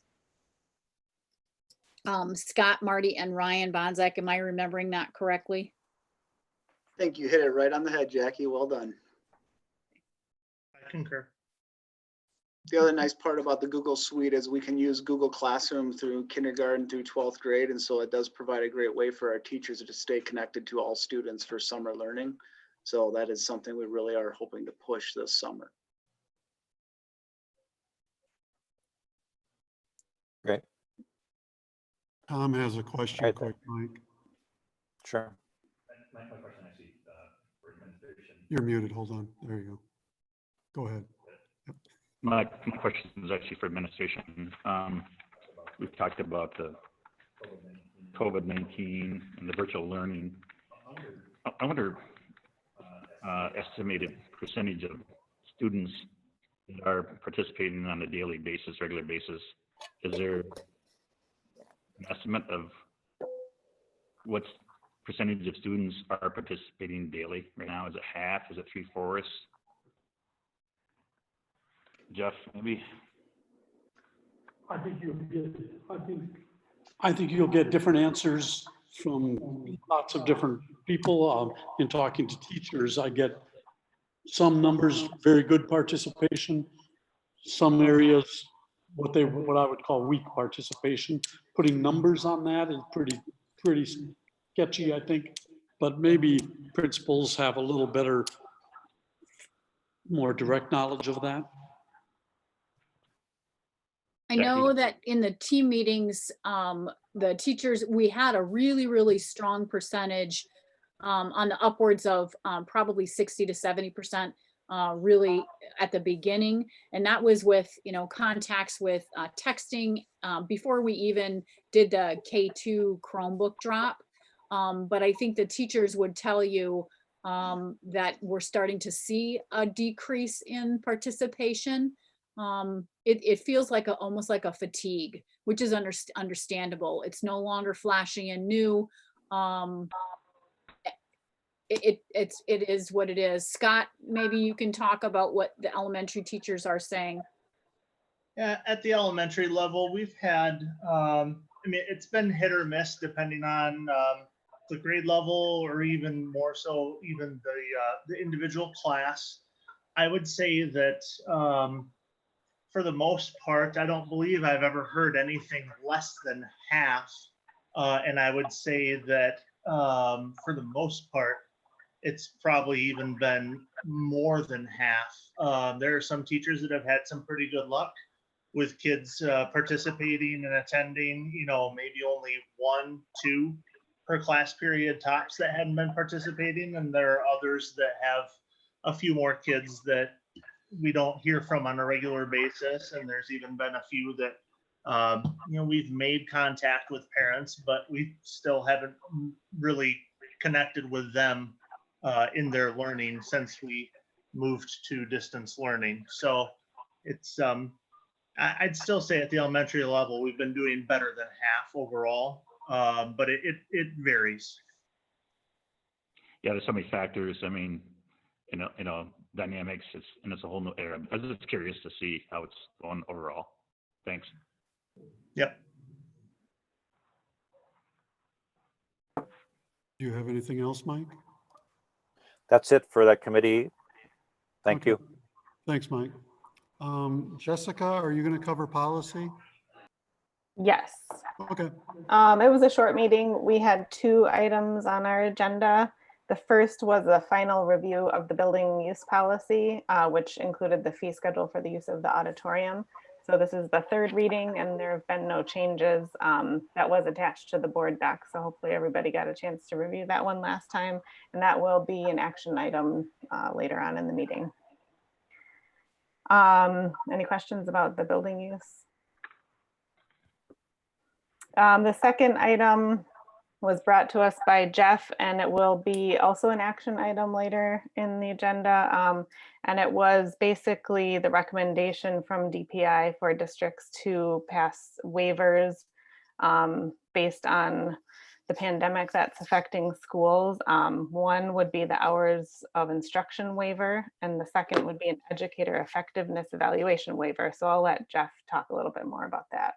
Scott, Marty, and Ryan Bonzak, am I remembering that correctly? I think you hit it right on the head, Jackie. Well done. I concur. The other nice part about the Google Suite is we can use Google Classroom through kindergarten through 12th grade. And so it does provide a great way for our teachers to stay connected to all students for summer learning. So that is something we really are hoping to push this summer. Great. Tom has a question, Right. quick, Mike. Sure. My question actually, for administration. You're muted. Hold on. There you go. Go ahead. My question is actually for administration. We've talked about the COVID-19 and the virtual learning. I wonder, estimated percentage of students that are participating on a daily basis, regular basis. Is there an estimate of what percentage of students are participating daily right now? Is it half? Is it 3/4? Jeff, maybe? I think you'll get different answers from lots of different people. In talking to teachers, I get some numbers, very good participation, some areas, what I would call weak participation. Putting numbers on that is pretty sketchy, I think, but maybe principals have a little better, more direct knowledge of that. I know that in the team meetings, the teachers, we had a really, really strong percentage on the upwards of probably 60 to 70% really at the beginning. And that was with, contacts with texting before we even did the K2 Chromebook drop. But I think the teachers would tell you that we're starting to see a decrease in participation. It feels like almost like a fatigue, which is understandable. It's no longer flashy and new. It is what it is. Scott, maybe you can talk about what the elementary teachers are saying. Yeah, at the elementary level, we've had, it's been hit or miss depending on the grade level, or even more so, even the individual class. I would say that for the most part, I don't believe I've ever heard anything less than half. And I would say that for the most part, it's probably even been more than half. There are some teachers that have had some pretty good luck with kids participating and attending, maybe only 1, 2 per class period tops that hadn't been participating. And there are others that have a few more kids that we don't hear from on a regular basis. And there's even been a few that, we've made contact with parents, but we still haven't really connected with them in their learning since we moved to distance learning. So it's, I'd still say at the elementary level, we've been doing better than half overall, but it varies. Yeah, there's so many factors. Dynamics, it's a whole new era. I was just curious to see how it's going overall. Thanks. Yep. Do you have anything else, Mike? That's it for that committee. Thank you. Thanks, Mike. Jessica, are you going to cover policy? Yes. Okay. It was a short meeting. We had 2 items on our agenda. The first was a final review of the building use policy, which included the fee schedule for the use of the auditorium. So this is the 3rd reading, and there have been no changes. That was attached to the board doc. So hopefully everybody got a chance to review that one last time. And that will be an action item later on in the meeting. Any questions about the building use? The second item was brought to us by Jeff, and it will be also an action item later in the agenda. And it was basically the recommendation from DPI for districts to pass waivers based on the pandemic that's affecting schools. One would be the hours of instruction waiver, and the second would be an educator effectiveness evaluation waiver. So I'll let Jeff talk a little bit more about that.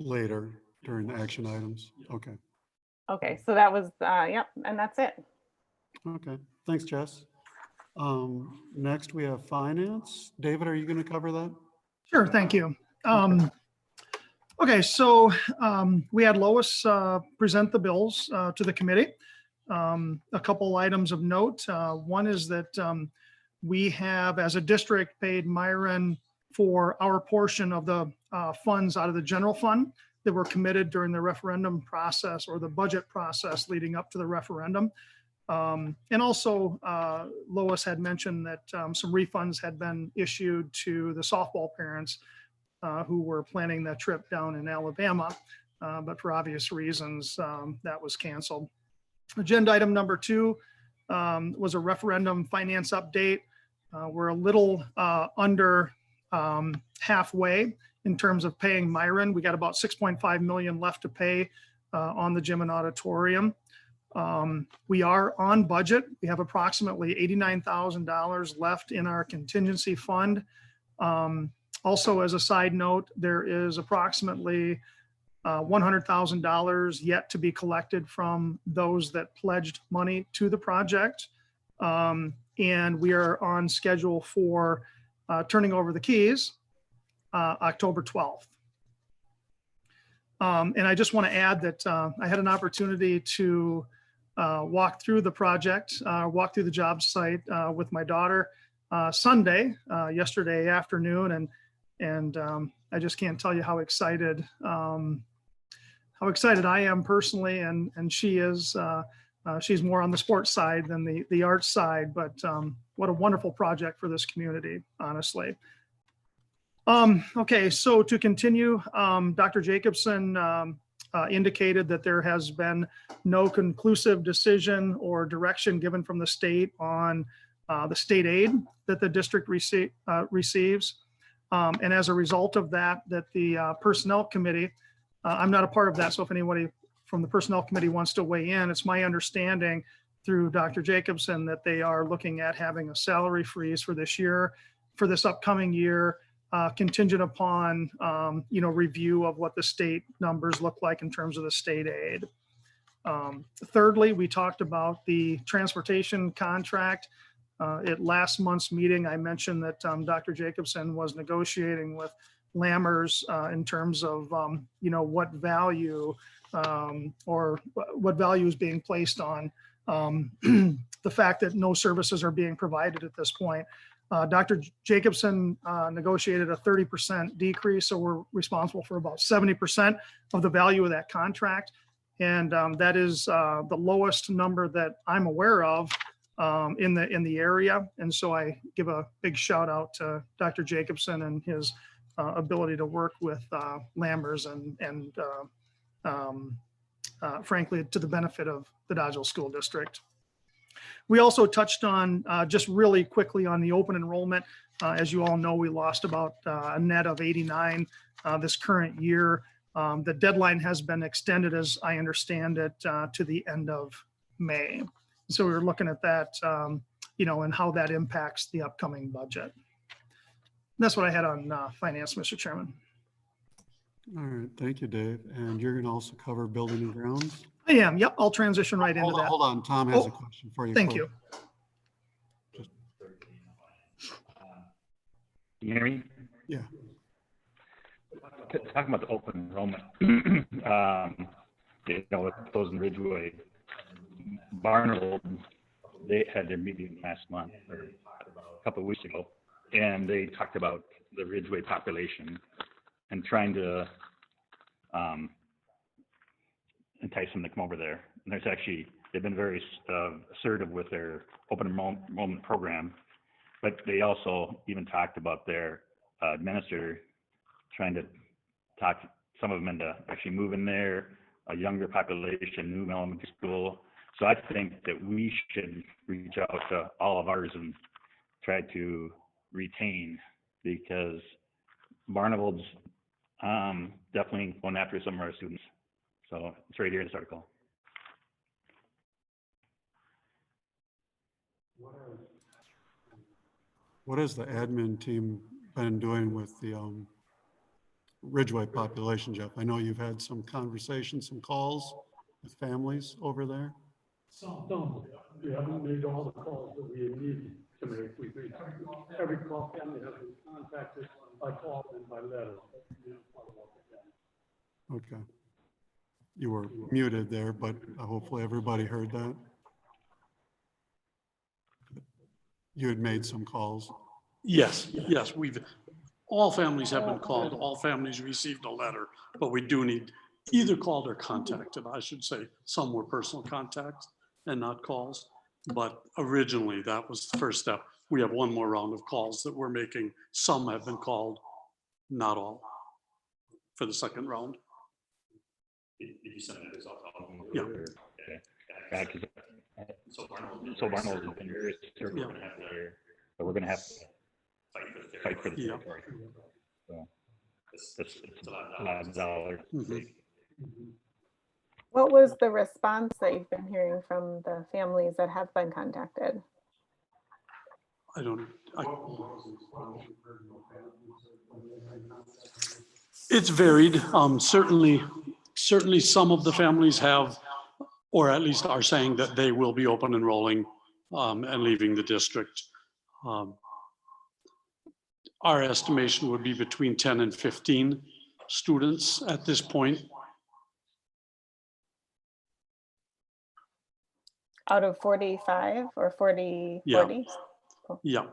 Later during the action items. Okay. Okay, so that was, yep, and that's it. Okay, thanks, Jess. Next, we have finance. David, are you going to cover that? Sure, thank you. Okay, so we had Lois present the bills to the committee. A couple items of note. One is that we have, as a district, paid Myron for our portion of the funds out of the general fund that were committed during the referendum process or the budget process leading up to the referendum. And also, Lois had mentioned that some refunds had been issued to the softball parents who were planning that trip down in Alabama, but for obvious reasons, that was canceled. Agenda item number 2 was a referendum finance update. We're a little under halfway in terms of paying Myron. We got about 6.5 million left to pay on the gym and auditorium. We are on budget. We have approximately $89,000 left in our contingency fund. Also, as a side note, there is approximately $100,000 yet to be collected from those that pledged money to the project. And we are on schedule for turning over the keys October 12th. And I just want to add that I had an opportunity to walk through the project, walk through the job site with my daughter Sunday, yesterday afternoon, and I just can't tell you how excited I am personally, and she is. She's more on the sports side than the arts side, but what a wonderful project for this community, honestly. Okay, so to continue, Dr. Jacobson indicated that there has been no conclusive decision or direction given from the state on the state aid that the district receives. And as a result of that, the personnel committee, I'm not a part of that, so if anybody from the personnel committee wants to weigh in, it's my understanding through Dr. Jacobson that they are looking at having a salary freeze for this year, for this upcoming year, contingent upon review of what the state numbers look like in terms of the state aid. Thirdly, we talked about the transportation contract. At last month's meeting, I mentioned that Dr. Jacobson was negotiating with Lammers in terms of what value or what value is being placed on the fact that no services are being provided at this point. Dr. Jacobson negotiated a 30% decrease, so we're responsible for about 70% of the value of that contract. And that is the lowest number that I'm aware of in the area. And so I give a big shout out to Dr. Jacobson and his ability to work with Lammers and frankly, to the benefit of the Dodgeville School District. We also touched on just really quickly on the open enrollment. As you all know, we lost about a net of 89 this current year. The deadline has been extended, as I understand it, to the end of May. So we were looking at that, and how that impacts the upcoming budget. That's what I had on finance, Mr. Chairman. All right, thank you, Dave. And you're going to also cover building and grounds? I am. Yep, I'll transition right into that. Hold on, Tom has a question for you. Thank you. Can you hear me? Yeah. Talking about the open enrollment, with those in Ridgeway, Barnold, they had their meeting last month or a couple of weeks ago, and they talked about the Ridgeway population and trying to entice them to come over there. And they've been very assertive with their open enrollment program, but they also even talked about their administrator trying to talk some of them into actually moving there, a younger population, new elementary school. So I think that we should reach out to all of ours and try to retain, because Barnabald's definitely going after some of our students. So it's right here in this article. What has the admin team been doing with the Ridgeway population, Jeff? I know you've had some conversations, some calls with families over there. we haven't made all the calls that we need to make. Every call family has been contacted by call and by letter. Okay. You were muted there, but hopefully everybody heard that. You had made some calls. Yes, yes, all families have been called, all families received a letter, but we do need either called or contacted, I should say. Some were personal contacts and not calls, but originally that was the first step. We have one more round of calls that we're making. Some have been called, not all, for the second round. Did you send that result out? Yeah. Okay. Yeah, 'cause, so Barnwell's been very strict, we're gonna have to, but we're gonna have to fight for the territory. So it's a lot of dollars. What was the response that you've been hearing from the families that have been contacted? It's varied. Certainly some of the families have, or at least are saying that they will be open enrolling and leaving the district. Our estimation would be between 10 and 15 students at this point. Out of 45 or 40? Yeah. 40? Cool. Yeah.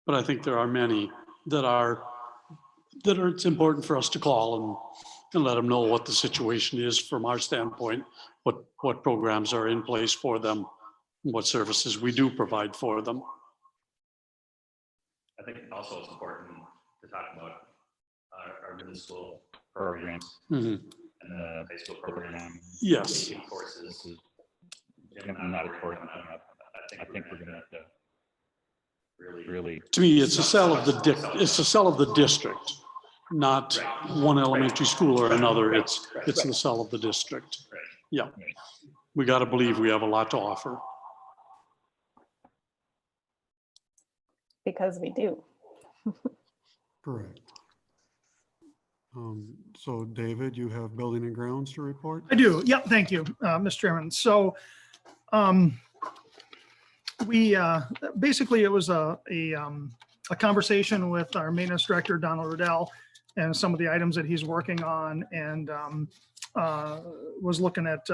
But I think there are many that it's important for us to call and let them know what the situation is from our standpoint, what programs are in place for them, what services we do provide for them. I think also it's important to talk about our middle school programs and the high school program. Yes. Courses. I'm not a course. I think we're gonna have to really. To me, it's a cell of the district, not one elementary school or another. It's the cell of the district. Yeah. We got to believe we have a lot to offer. Because we do. Correct. So David, you have building and grounds to report? I do. Yep. Thank you, Mr. Chairman. So we basically, it was a conversation with our maintenance director, Donald Riddell, and some of the items that he's working on, and was looking at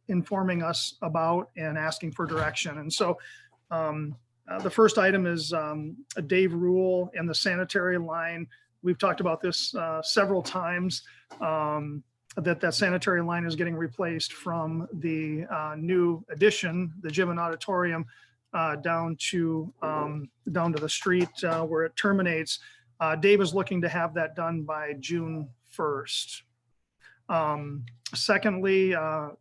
informing us about and asking for direction. And so the first item is Dave Rule and the sanitary line. We've talked about this several times, that sanitary line is getting replaced from the new addition, the gym and auditorium, down to the street where it terminates. Dave is looking to have that done by June 1st. Secondly,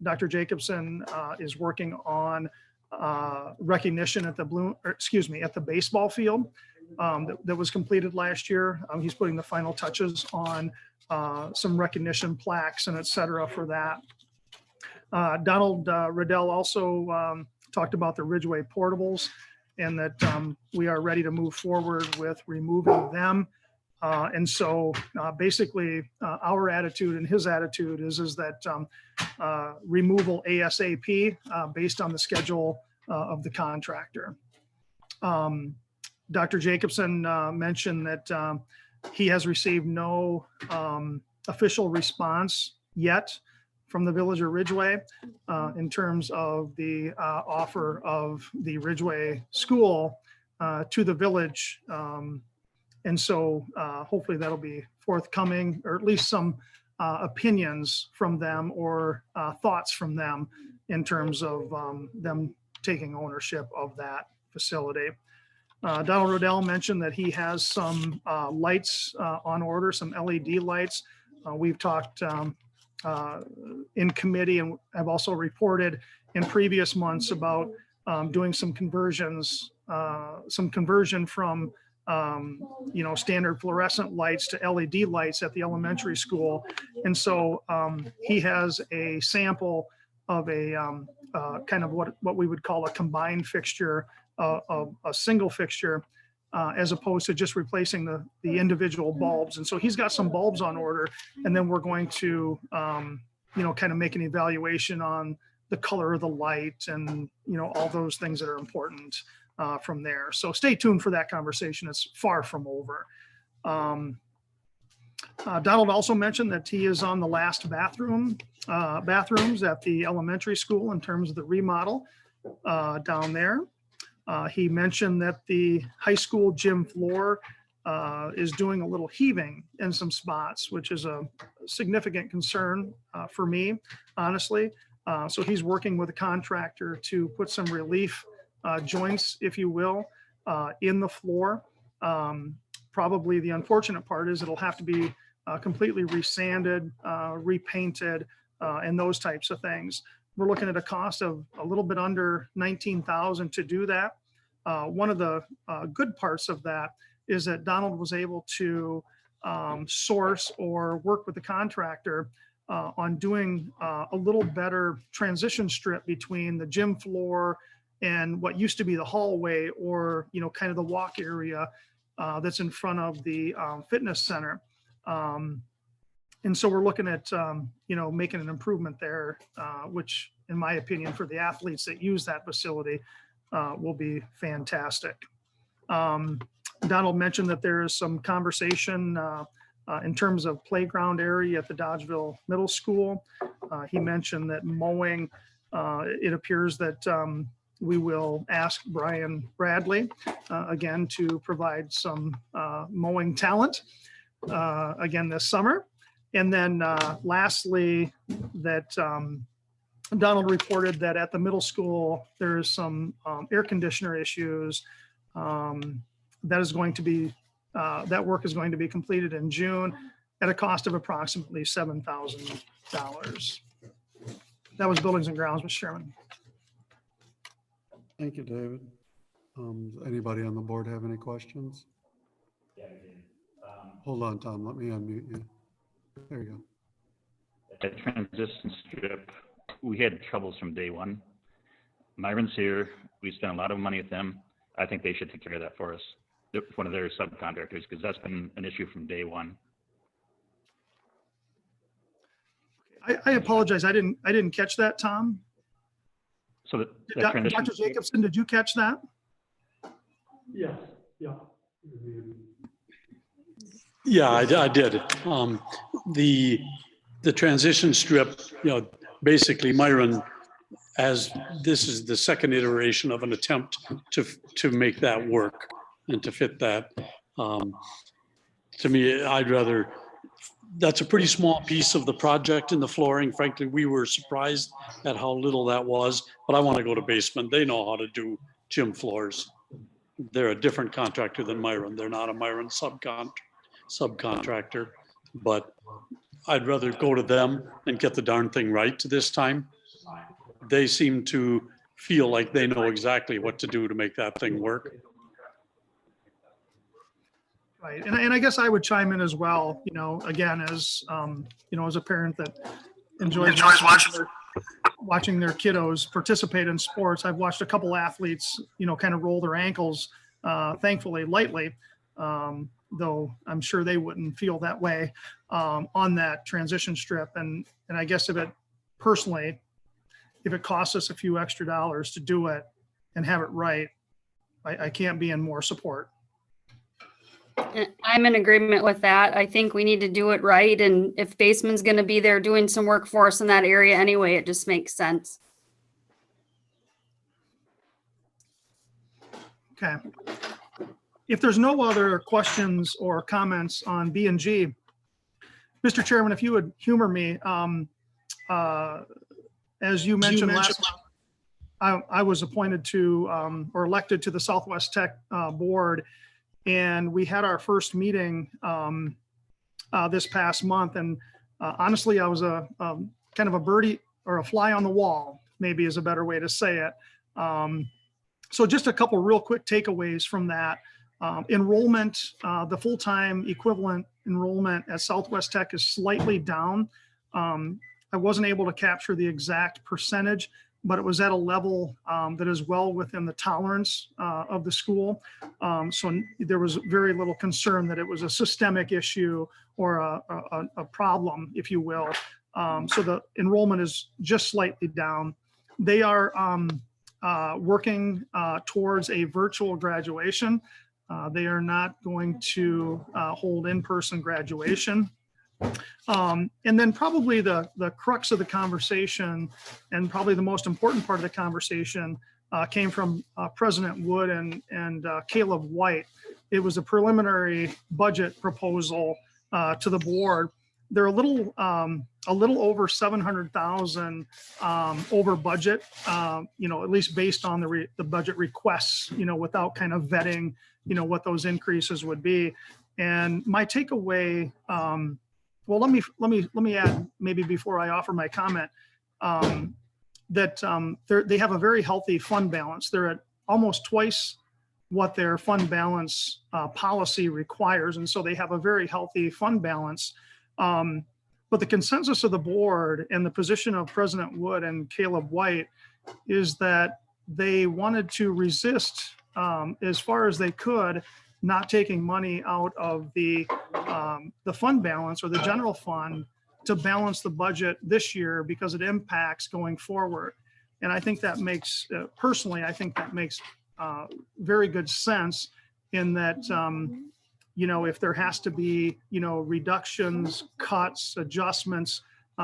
Dr. Jacobson is working on recognition at the baseball field that was completed last year. He's putting the final touches on some recognition plaques and et cetera for that. Donald Riddell also talked about the Ridgeway portables and that we are ready to move forward with removing them. And so basically our attitude and his attitude is that removal ASAP based on the schedule of the contractor. Dr. Jacobson mentioned that he has received no official response yet from the Village of Ridgeway in terms of the offer of the Ridgeway School to the village. And so hopefully that'll be forthcoming, or at least some opinions from them or thoughts from them in terms of them taking ownership of that facility. Donald Riddell mentioned that he has some lights on order, some LED lights. We've talked in committee, and I've also reported in previous months about doing some conversions, some conversion from standard fluorescent lights to LED lights at the elementary school. And so he has a sample of a kind of what we would call a combined fixture, a single fixture, as opposed to just replacing the individual bulbs. And so he's got some bulbs on order, and then we're going to kind of make an evaluation on the color of the light and, all those things that are important from there. So stay tuned for that conversation. It's far from over. Donald also mentioned that he is on the last bathrooms at the elementary school in terms of the remodel down there. He mentioned that the high school gym floor is doing a little heaving in some spots, which is a significant concern for me, honestly. So he's working with a contractor to put some relief joints, if you will, in the floor. Probably the unfortunate part is it'll have to be completely resanded, repainted, and those types of things. We're looking at a cost of a little bit under $19,000 to do that. One of the good parts of that is that Donald was able to source or work with the contractor on doing a little better transition strip between the gym floor and what used to be the hallway, or kind of the walk area that's in front of the fitness center. And so we're looking at making an improvement there, which in my opinion for the athletes that use that facility will be fantastic. Donald mentioned that there is some conversation in terms of playground area at the Dodgeville Middle School. He mentioned that mowing, it appears that we will ask Brian Bradley again to provide some mowing talent again this summer. And then lastly, that Donald reported that at the middle school, there's some air conditioner issues. That is going to be, that work is going to be completed in June at a cost of approximately $7,000. That was Buildings and Grounds, Mr. Chairman. Thank you, David. Anybody on the board have any questions? Hold on, Tom, let me unmute you. There you go. That transition strip, we had troubles from day one. Myron's here. We spent a lot of money with them. I think they should take care of that for us. One of their subcontractors, because that's been an issue from day one. I apologize. I didn't catch that, Tom. So that transition. Dr. Jacobson, did you catch that? Yes, yeah. Yeah, I did. The transition strip, basically Myron, as this is the second iteration of an attempt to make that work and to fit that. To me, that's a pretty small piece of the project in the flooring. Frankly, we were surprised at how little that was, but I want to go to Basement. They know how to do gym floors. They're a different contractor than Myron. They're not a Myron subcontractor, but I'd rather go to them and get the darn thing right this time. They seem to feel like they know exactly what to do to make that thing work. Right, and I guess I would chime in as well, again, as, as a parent that enjoys watching their kiddos participate in sports. I've watched a couple athletes, kind of roll their ankles, thankfully lightly, though I'm sure they wouldn't feel that way on that transition strip. And I guess if it costs us a few extra dollars to do it and have it right, I can't be in more support. I'm in agreement with that. I think we need to do it right. And if Basement's going to be there doing some work for us in that area anyway, it just makes sense. Okay. If there's no other questions or comments on B and G, Mr. Chairman, if you would humor me, as you mentioned last month, I was appointed to or elected to the Southwest Tech board. And we had our first meeting this past month. And honestly, I was a kind of a birdie or a fly on the wall, maybe is a better way to say it. So just a couple real quick takeaways from that. Enrollment, the full-time equivalent enrollment at Southwest Tech is slightly down. I wasn't able to capture the exact percentage, but it was at a level that is well within the tolerance of the school. So there was very little concern that it was a systemic issue or a problem, if you will. So the enrollment is just slightly down. They are working towards a virtual graduation. They are not going to hold in-person graduation. And then probably the crux of the conversation, and probably the most important part of the conversation, came from President Wood and Caleb White. It was a preliminary budget proposal to the board. They're a little over 700,000 over budget, at least based on the budget requests, without kind of vetting, what those increases would be. And my takeaway, well, let me add, maybe before I offer my comment, that they have a very healthy fund balance. They're at almost twice what their fund balance policy requires, and so they have a very healthy fund balance. But the consensus of the board and the position of President Wood and Caleb White is that they wanted to resist, as far as they could, not taking money out of the fund balance or the general fund to balance the budget this year because it impacts going forward. And I think that makes, personally, I think that makes very good sense in that, if there has to be, reductions, cuts, adjustments,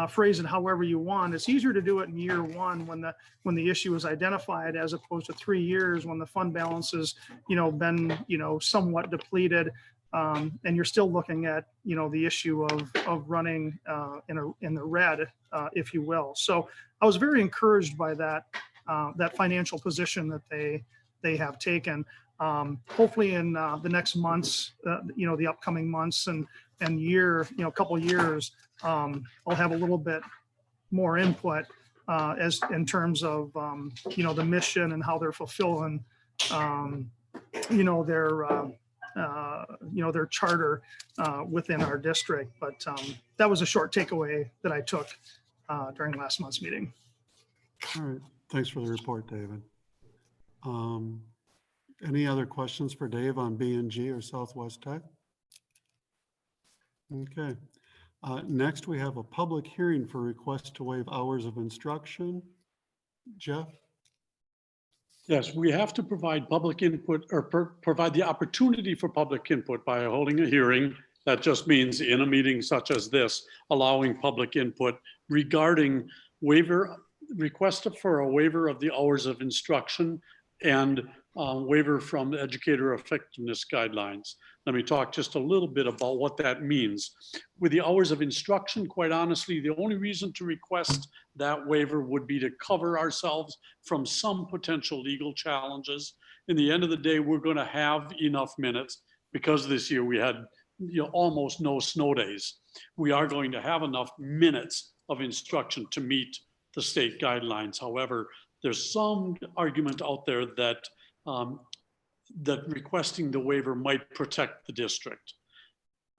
phrase it however you want. It's easier to do it in year one when the issue is identified, as opposed to 3 years when the fund balance has, been, somewhat depleted, and you're still looking at, the issue of running in the red, if you will. So I was very encouraged by that financial position that they have taken. Hopefully in the next months, the upcoming months and year, couple years, I'll have a little bit more input as in terms of, the mission and how they're fulfilling, their charter within our district. But that was a short takeaway that I took during last month's meeting. All right, thanks for the report, David. Any other questions for Dave on B&G or Southwest Tech? Okay. Next, we have a public hearing for request to waive hours of instruction. Jeff? Yes, we have to provide public input or provide the opportunity for public input by holding a hearing. That just means in a meeting such as this, allowing public input regarding request for a waiver of the hours of instruction and waiver from the educator effectiveness guidelines. Let me talk just a little bit about what that means. With the hours of instruction, quite honestly, the only reason to request that waiver would be to cover ourselves from some potential legal challenges. In the end of the day, we're going to have enough minutes because this year we had almost no snow days. We are going to have enough minutes of instruction to meet the state guidelines. However, there's some argument out there that that requesting the waiver might protect the district.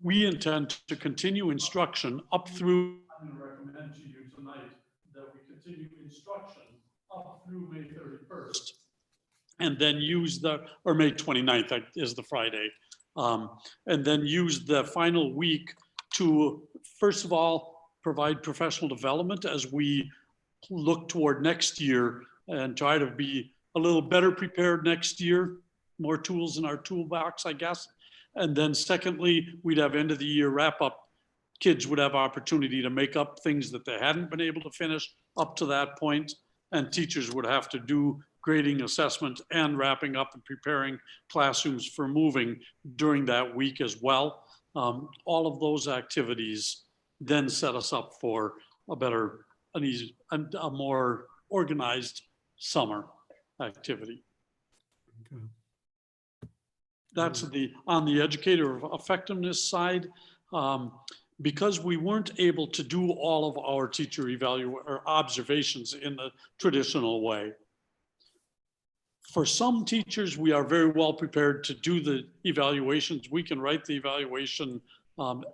We intend to continue instruction up through, I recommend to you tonight that we continue instruction up through May 31st and then use or May 29th is the Friday, and then use the final week to, first of all, provide professional development as we look toward next year and try to be a little better prepared next year, more tools in our toolbox, I guess. And then secondly, we'd have end of the year wrap up. Kids would have opportunity to make up things that they hadn't been able to finish up to that point. And teachers would have to do grading, assessment, and wrapping up and preparing classrooms for moving during that week as well. All of those activities then set us up for a more organized summer activity. Okay. That's on the educator effectiveness side. Because we weren't able to do all of our teacher observations in the traditional way. For some teachers, we are very well prepared to do the evaluations. We can write the evaluation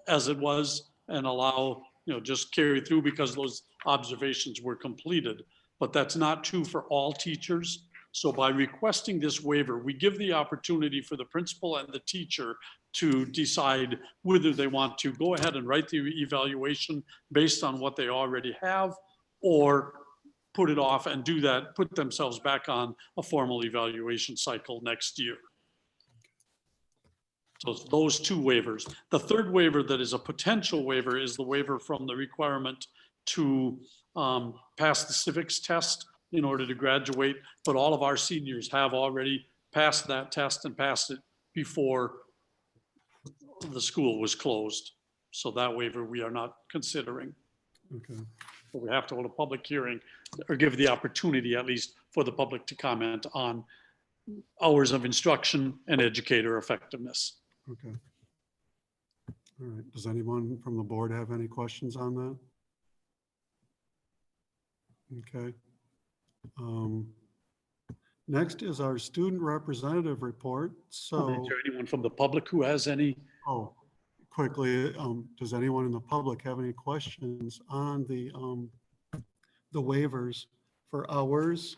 as it was and allow, just carry through because those observations were completed. but that's not true for all teachers. So by requesting this waiver, we give the opportunity for the principal and the teacher to decide whether they want to go ahead and write the evaluation based on what they already have, or put it off and do that, put themselves back on a formal evaluation cycle next year. So it's those two waivers. The third waiver that is a potential waiver is the waiver from the requirement to pass the civics test in order to graduate, but all of our seniors have already passed that test and passed it before the school was closed. So that waiver we are not considering. Okay. But we have to hold a public hearing or give the opportunity at least for the public to comment on hours of instruction and educator effectiveness. Okay. All right. Does anyone from the board have any questions on that? Okay. Next is our student representative report. So, Is there anyone from the public who has any? oh, quickly, does anyone in the public have any questions on the waivers for hours?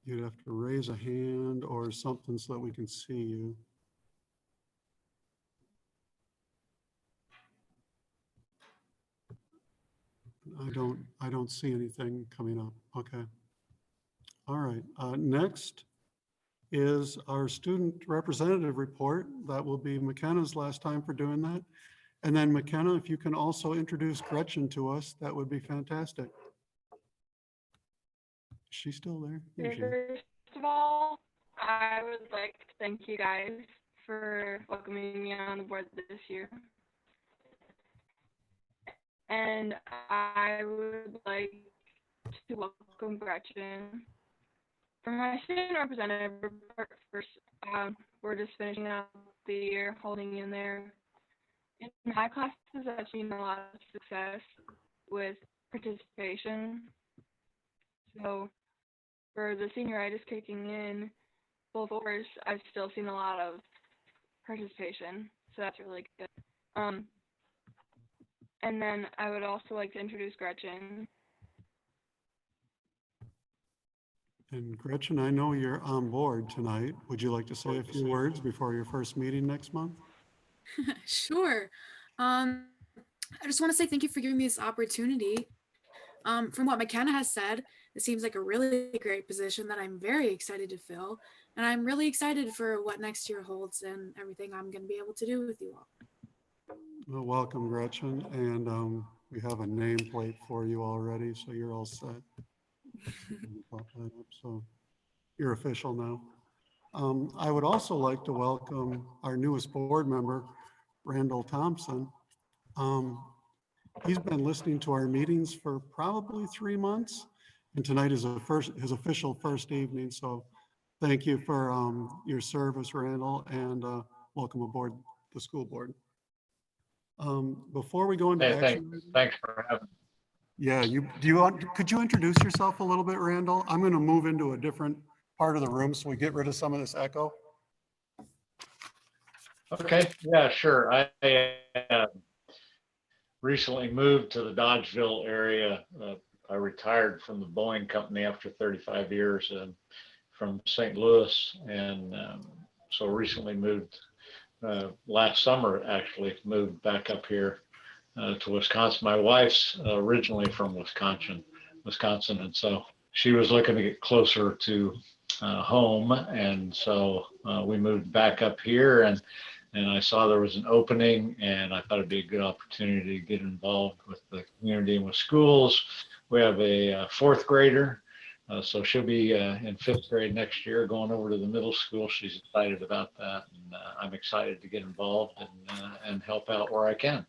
You'd have to raise a hand or something so that we can see you. I don't see anything coming up. Okay. All right. Next is our student representative report. That will be McKenna's last time for doing that. And then McKenna, if you can also introduce Gretchen to us, that would be fantastic. Is she still there? There she is. First of all, I would like to thank you guys for welcoming me on the board this year. And I would like to welcome Gretchen. For my student representative report, first, we're just finishing up the year, holding in there. In my classes, I've seen a lot of success with participation. So for the senioritis kicking in full force, I've still seen a lot of participation. So that's really good. And then I would also like to introduce Gretchen. And Gretchen, I know you're on board tonight. Would you like to say a few words before your first meeting next month? Sure. I just want to say thank you for giving me this opportunity. From what McKenna has said, it seems like a really great position that I'm very excited to fill. And I'm really excited for what next year holds and everything I'm going to be able to do with you all. Well, welcome, Gretchen. And we have a nameplate for you already, so you're all set. Pop that up, so you're official now. I would also like to welcome our newest board member, Randall Thompson. He's been listening to our meetings for probably 3 months, and tonight is his official first evening. So thank you for your service, Randall, and welcome aboard the school board. Before we go into action, thanks for having me. Yeah, could you introduce yourself a little bit, Randall? I'm going to move into a different part of the room so we get rid of some of this echo. Okay, yeah, sure. I recently moved to the Dodgeville area. I retired from the Boeing company after 35 years from St. Louis, and so recently moved last summer, actually moved back up here to Wisconsin. My wife's originally from Wisconsin, and so she was looking to get closer to home, and so we moved back up here, and I saw there was an opening, and I thought it'd be a good opportunity to get involved with the community and with schools. We have a fourth grader, so she'll be in fifth grade next year, going over to the middle school. She's excited about that, and I'm excited to get involved and help out where I can.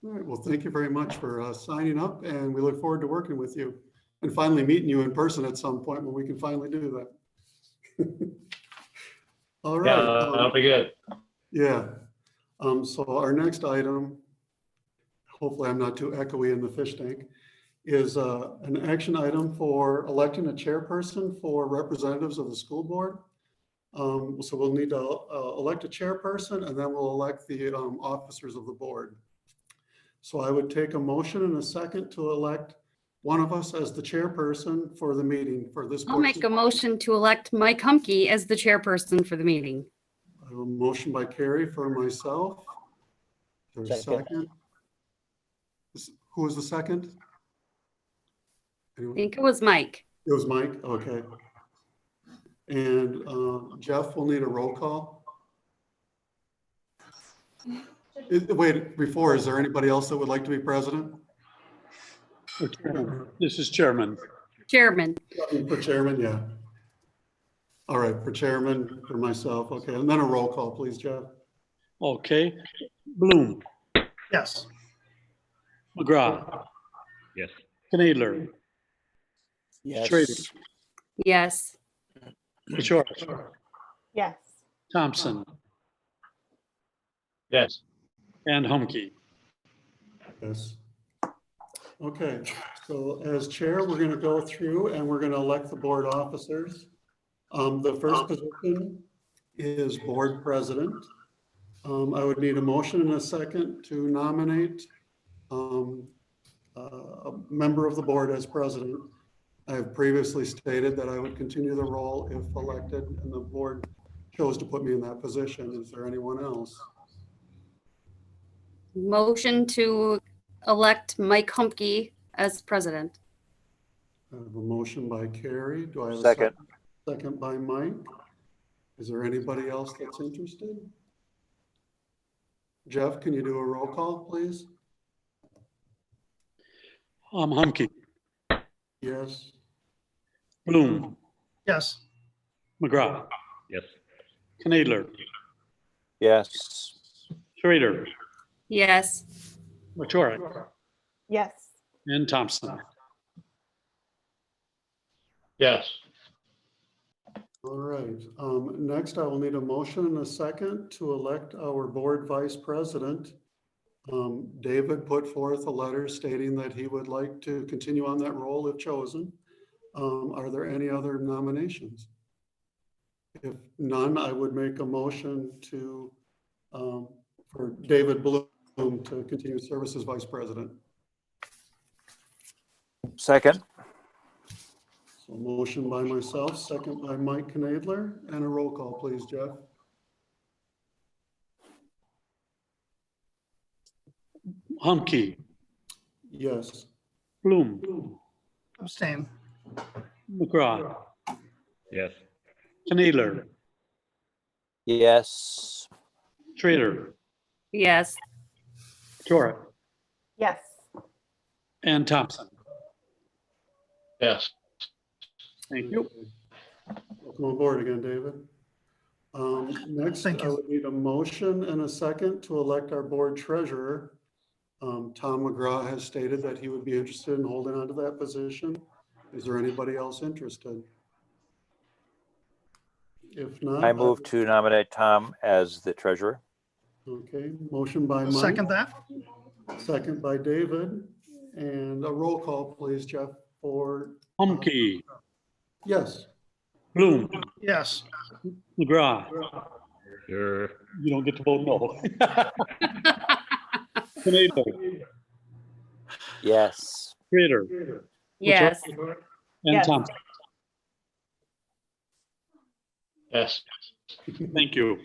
All right, well, thank you very much for signing up, and we look forward to working with you and finally meeting you in person at some point when we can finally do that. All right. Yeah, that'll be good. Yeah. So our next item, hopefully I'm not too echoey in the fish tank, is an action item for electing a chairperson for representatives of the school board. So we'll need to elect a chairperson, and then we'll elect the officers of the board. So I would take a motion and a second to elect one of us as the chairperson for the meeting for this. I'll make a motion to elect Mike Humke as the chairperson for the meeting. I have a motion by Carrie for myself. There's a second. Who was the second? I think it was Mike. It was Mike, okay. And Jeff will need a roll call. Wait, before, is there anybody else that would like to be president? This is chairman. Chairman. For chairman, yeah. All right, for chairman, for myself, okay. And then a roll call, please, Jeff. Okay. Bloom, Yes. McGraw, Yes. Knadler, Yes. Schrader, Yes. Pachora, Yes. Thompson, Yes. and Humke. Yes. Okay, so as chair, we're going to go through and we're going to elect the board officers. The first position is board president. I would need a motion and a second to nominate a member of the board as president. I have previously stated that I would continue the role if elected, and the board chose to put me in that position. Is there anyone else? Motion to elect Mike Humke as president. I have a motion by Carrie. Do I have a Second. Second by Mike. Is there anybody else that's interested? Jeff, can you do a roll call, please? Humke, Yes. Bloom, Yes. McGraw, Yes. Knadler, Yes. Schrader, Yes. Pachora, Yes. and Thompson. Yes. All right. Next, I will need a motion and a second to elect our board vice president. David put forth a letter stating that he would like to continue on that role if chosen. Are there any other nominations? If none, I would make a motion to for David Bloom to continue service as vice president. Second. So motion by myself, second by Mike Knadler, and a roll call, please, Jeff. Humke, Yes. Bloom, Abstain. McGraw, Yes. Knadler, Yes. Schrader, Yes. Pachora, Yes. and Thompson. Yes. Thank you. Welcome aboard again, David. Next, Thank I you. would need a motion and a second to elect our board treasurer. Tom McGraw has stated that he would be interested in holding on to that position. Is there anybody else interested? If not. I move to nominate Tom as the treasurer. Okay, motion by Mike. Second that. Second by David, and a roll call, please, Jeff, for. Humke, Yes. Bloom, Yes. McGraw. Sure. You don't get to vote no. Knadler, Yes. Schrader, Yes. and Yes. Thompson. Yes. Thank you.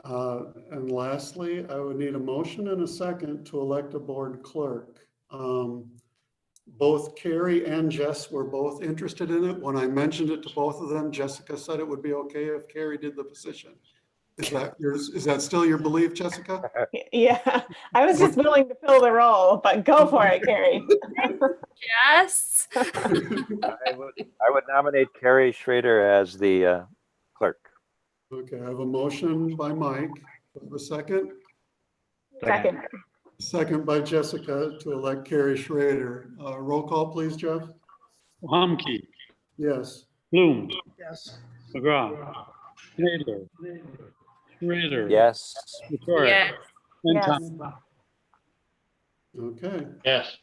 And lastly, I would need a motion and a second to elect a board clerk. Both Carrie and Jess were both interested in it. When I mentioned it to both of them, Jessica said it would be okay if Carrie did the position. Is that still your belief, Jessica? Yeah. I was just willing to fill the role, but go for it, Carrie. Yes. I would nominate Carrie Schrader as the clerk. Okay, I have a motion by Mike. A second? Second. Second by Jessica to elect Carrie Schrader. Roll call, please, Jeff. Humke, Yes. Bloom, Yes. McGraw, Knadler, Schrader. Yes. Pachora, Yes. and Yes. Thompson. Okay. Yes.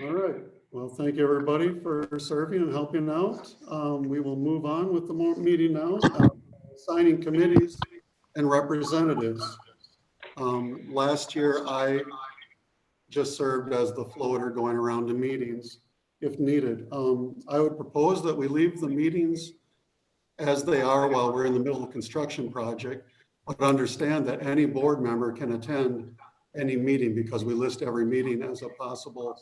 All right. Well, thank you, everybody, for serving and helping out. We will move on with the meeting now. Signing committees and representatives. Last year, I just served as the floater going around to meetings if needed. I would propose that we leave the meetings as they are while we're in the middle of construction project, but understand that any board member can attend any meeting because we list every meeting as a possible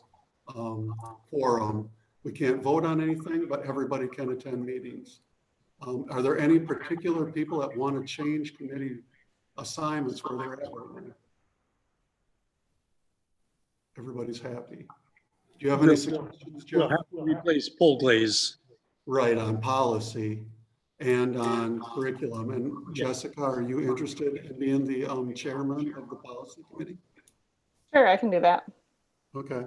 forum. We can't vote on anything, but everybody can attend meetings. Are there any particular people that want to change committee assignments where they're at right now? Everybody's happy. Do you have any suggestions, Jeff? We'll have to replace Paul Glaze. Right, on policy and on curriculum. And Jessica, are you interested in being the chairman of the policy committee? Sure, I can do that. Okay.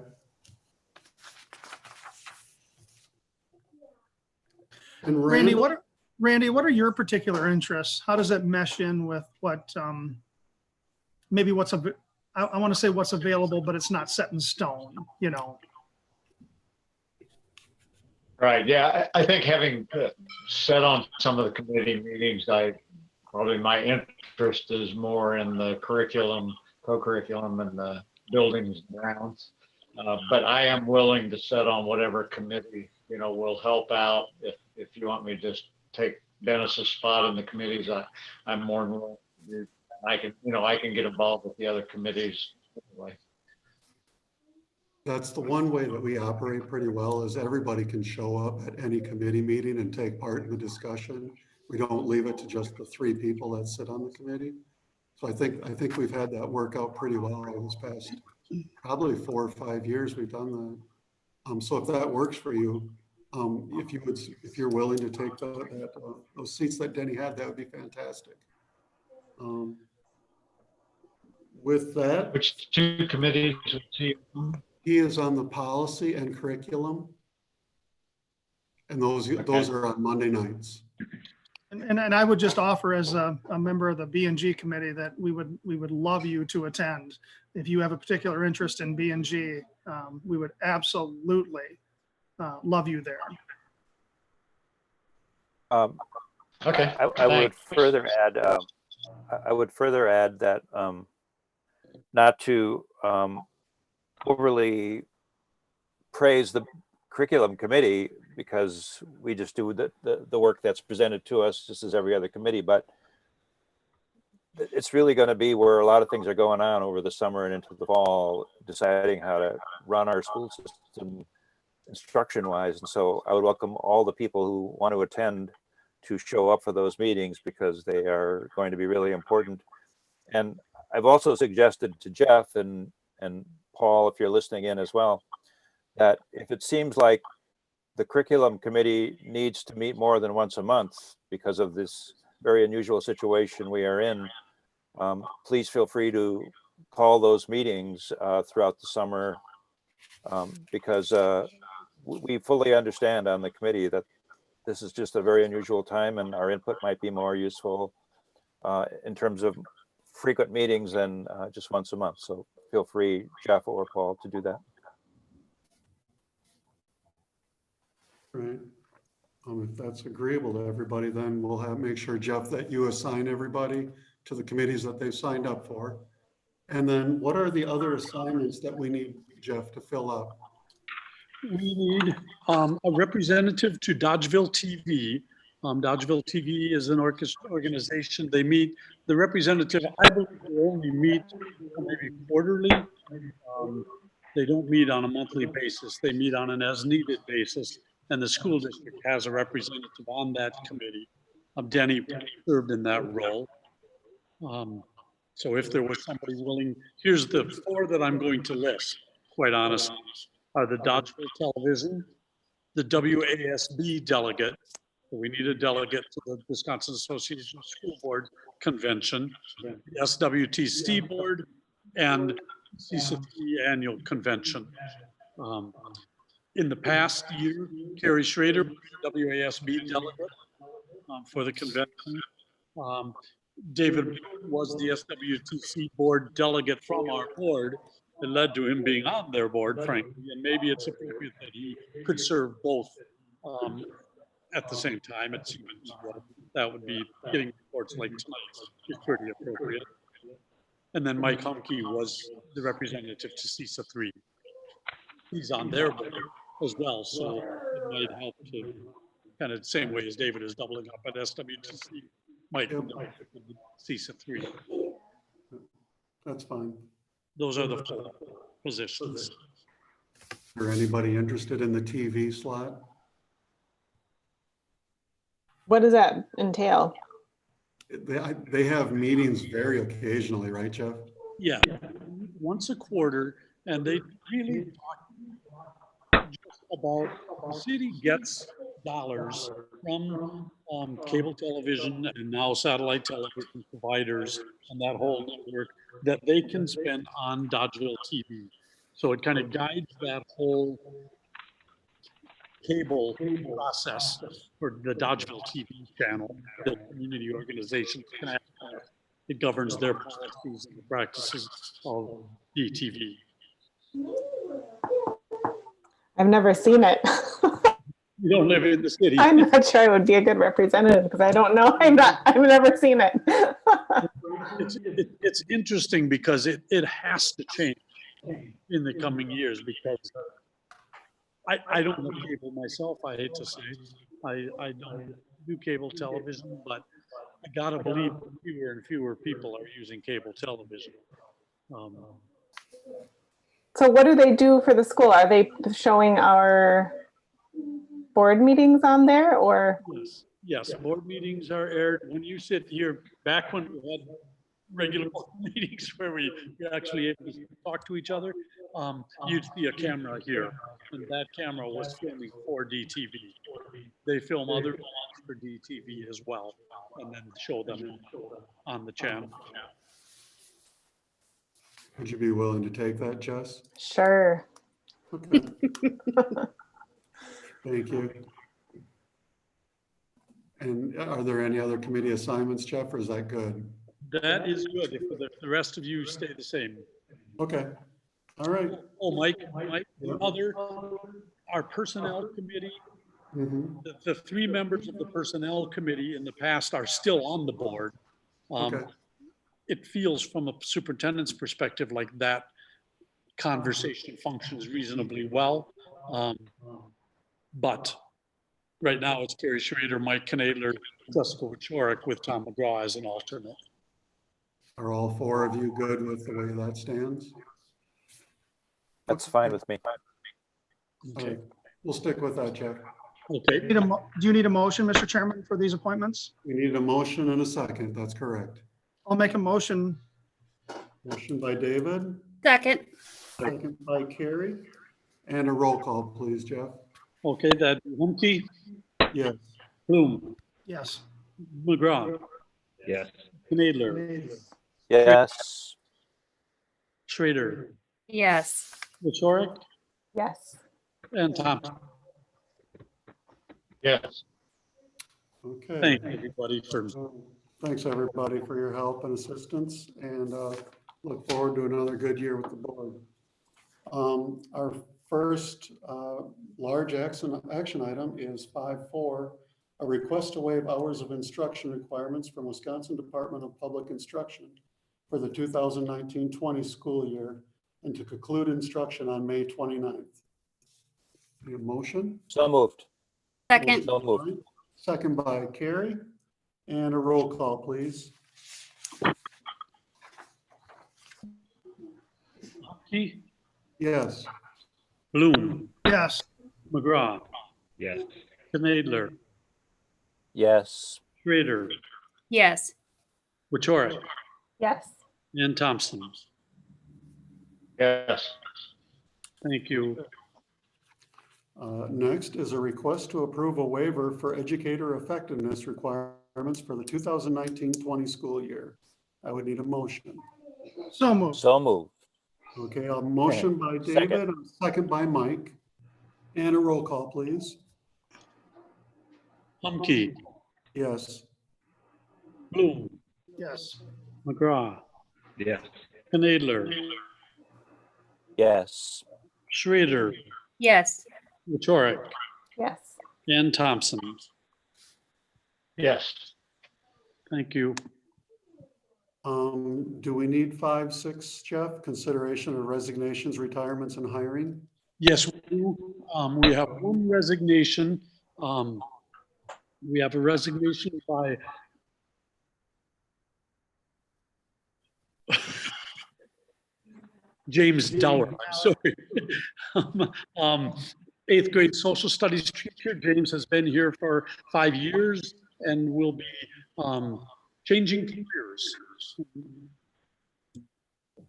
And Randy, what are your particular interests? How does it mesh in with what maybe what's I want to say what's available, but it's not set in stone, you know? Right. Yeah, I think having sat on some of the committee meetings, probably my interest is more in the curriculum, co-curriculum, and the buildings and grounds. But I am willing to sit on whatever committee, will help out. If you want me to just take Dennis's spot in the committees, I'm more than willing to do. I can get involved with the other committees anyway. That's the one way that we operate pretty well is everybody can show up at any committee meeting and take part in the discussion. We don't leave it to just the 3 people that sit on the committee. So I think we've had that work out pretty well over this past probably 4 or 5 years we've done that. So if that works for you, if you're willing to take those seats that Denny had, that would be fantastic. With that, which 2 committees was he on? He is on the policy and curriculum, and those are on Monday nights. And I would just offer as a member of the B&G committee that we would love you to attend. If you have a particular interest in B&G, we would absolutely love you there. Okay. I would further add that not to overly praise the curriculum committee because we just do the work that's presented to us just as every other committee, but it's really going to be where a lot of things are going on over the summer and into the fall, deciding how to run our school system instruction wise. And so I would welcome all the people who want to attend to show up for those meetings because they are going to be really important. And I've also suggested to Jeff and Paul, if you're listening in as well, that if it seems like the curriculum committee needs to meet more than once a month because of this very unusual situation we are in, please feel free to call those meetings throughout the summer because we fully understand on the committee that this is just a very unusual time and our input might be more useful in terms of frequent meetings than just once a month. So feel free, Jeff or Paul, to do that. Right. If that's agreeable to everybody, then we'll make sure, Jeff, that you assign everybody to the committees that they've signed up for. And then what are the other assignments that we need, Jeff, to fill up? We need a representative to Dodgeville TV. Dodgeville TV is an organization. They meet, the representative, I believe they only meet maybe quarterly. They don't meet on a monthly basis. They meet on an as needed basis. And the school district has a representative on that committee. Denny served in that role. So if there was somebody willing, here's the 4 that I'm going to list, quite honestly, are the Dodgeville Television, the WASB delegate. So we need a delegate to the Wisconsin Association of School Board Convention, the SWTC Board, and CCT Annual Convention. In the past year, Carrie Schrader was the WASB delegate for the convention. David was the SWTC board delegate from our board. It led to him being on their board, frankly, and maybe it's appropriate that he could serve both at the same time. It seems that would be getting reports like tonight is pretty appropriate. And then Mike Humke was the representative to CISA 3. He's on their board as well, so it might help to kind of the same way as David is doubling up at SWTC. Mike Yep. CISA 3. That's fine. Those are the four positions. Is there anybody interested in the TV slot? What does that entail? They have meetings very occasionally, right, Jeff? Yeah, once a quarter, and they really talk just about the city gets dollars from cable television and now satellite television providers and that whole network that they can spend on Dodgeville TV. So it kind of guides that whole cable process for the Dodgeville TV channel, the community organization can access. It governs their policies and the practices of DTV. I've never seen it. You don't live in the city. I'm not sure I would be a good representative because I don't know. I've never seen it. It's interesting because it has to change in the coming years because I don't know cable myself. I hate to say it. I don't do cable television, but I gotta believe fewer and fewer people are using cable television. So what do they do for the school? Are they showing our board meetings on there or? Yes, board meetings are aired. When you sit here, back when we had regular board meetings where we actually able to talk to each other, you'd see a camera here, and that camera was filming for DTV. They film other things for DTV as well, and then show them on the channel. Would you be willing to take that, Jess? Sure. Okay. Thank you. And are there any other committee assignments, Jeff, or is that good? That is good if the rest of you stay the same. Okay. All right. Oh, Mike, our personnel committee, the three members of the personnel committee in the past are still on the board. Okay. It feels from a superintendent's perspective like that conversation functions reasonably well. But right now it's Terry Schrader, Mike Knadler, Jessica Wichorek with Tom McGraw as an alternate. Are all four of you good with the way that stands? That's fine with me. Okay. Right. We'll stick with that, Jeff. Okay. Do you need a motion, Mr. Chairman, for these appointments? We need a motion and a second. That's correct. I'll make a motion. Motion by David. Second. Second by Carrie. And a roll call, please, Jeff. Okay, that Humke? Yes. Bloom? Yes. McGraw? Yes. Knadler? Yes. Schrader? Yes. Wichorek? Yes. And Thompson? Yes. Okay. Thank everybody for. Thanks, everybody, for your help and assistance, and look forward to another good year with the board. Our first large action item is 5.4, a request to waive hours of instruction requirements from Wisconsin Department of Public Instruction for the 2019-20 school year and to conclude instruction on May 29th. A motion? So moved. Second. So moved. Second by Carrie. And a roll call, please. Humke? Yes. Bloom? Yes. McGraw? Yes. Knadler? Yes. Schrader? Yes. Wichorek? Yes. And Thompson? Yes. Thank you. Next is a request to approve a waiver for educator effectiveness requirements for the 2019-20 school year. I would need a motion. So moved. So moved. Okay, a motion by David, a second by Mike. And a roll call, please. Humke? Yes. Bloom? Yes. McGraw? Yes. Knadler? Yes. Schrader? Yes. Wichorek? Yes. And Thompson? Yes. Thank you. Do we need 5, 6, Jeff? Consideration of resignations, retirements, and hiring? Yes, we do. We have one resignation. We have a resignation by James Dower, I'm sorry. 8th grade social studies teacher. James has been here for 5 years and will be changing careers.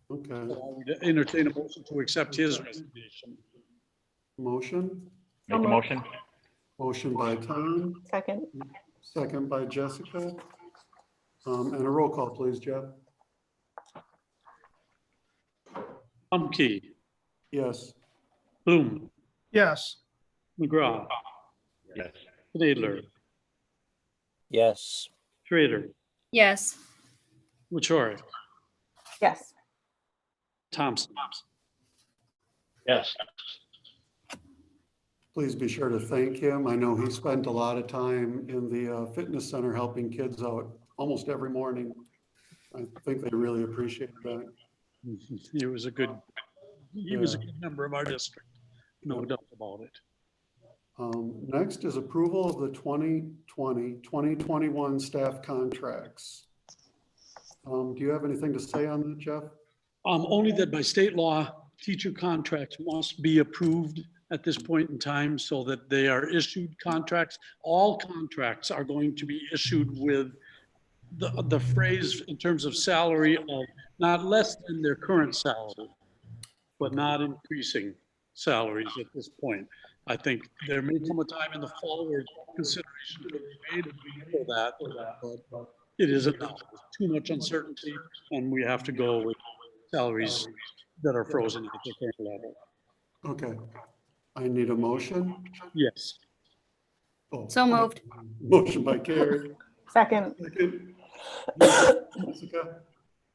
Okay. So I would entertain a motion to accept his resignation. Motion? Make a motion? Motion by Tom, Second. second by Jessica. And a roll call, please, Jeff. Humke, Yes. Bloom, Yes. McGraw, Yes. Nadler, Yes. Schrader, Yes. Wachorek, Yes. Thompson. Yes. Please be sure to thank him. I know he spent a lot of time in the fitness center helping kids out almost every morning. I think they really appreciate that. He was a good member of our district. No doubt about it. Next is approval of the 2020-2021 staff contracts. Do you have anything to say on that, Jeff? Only that by state law, teacher contracts must be approved at this point in time so that they are issued contracts. All contracts are going to be issued with the phrase in terms of salary of not less than their current salary, but not increasing salaries at this point. I think there may come a time in the fall where consideration could be made for that, but it isn't now. There's too much uncertainty, and we have to go with salaries that are frozen at the current level. Okay. I need a motion. Yes. Oh, So moved. motion by Carrie. Second. Second. Jessica.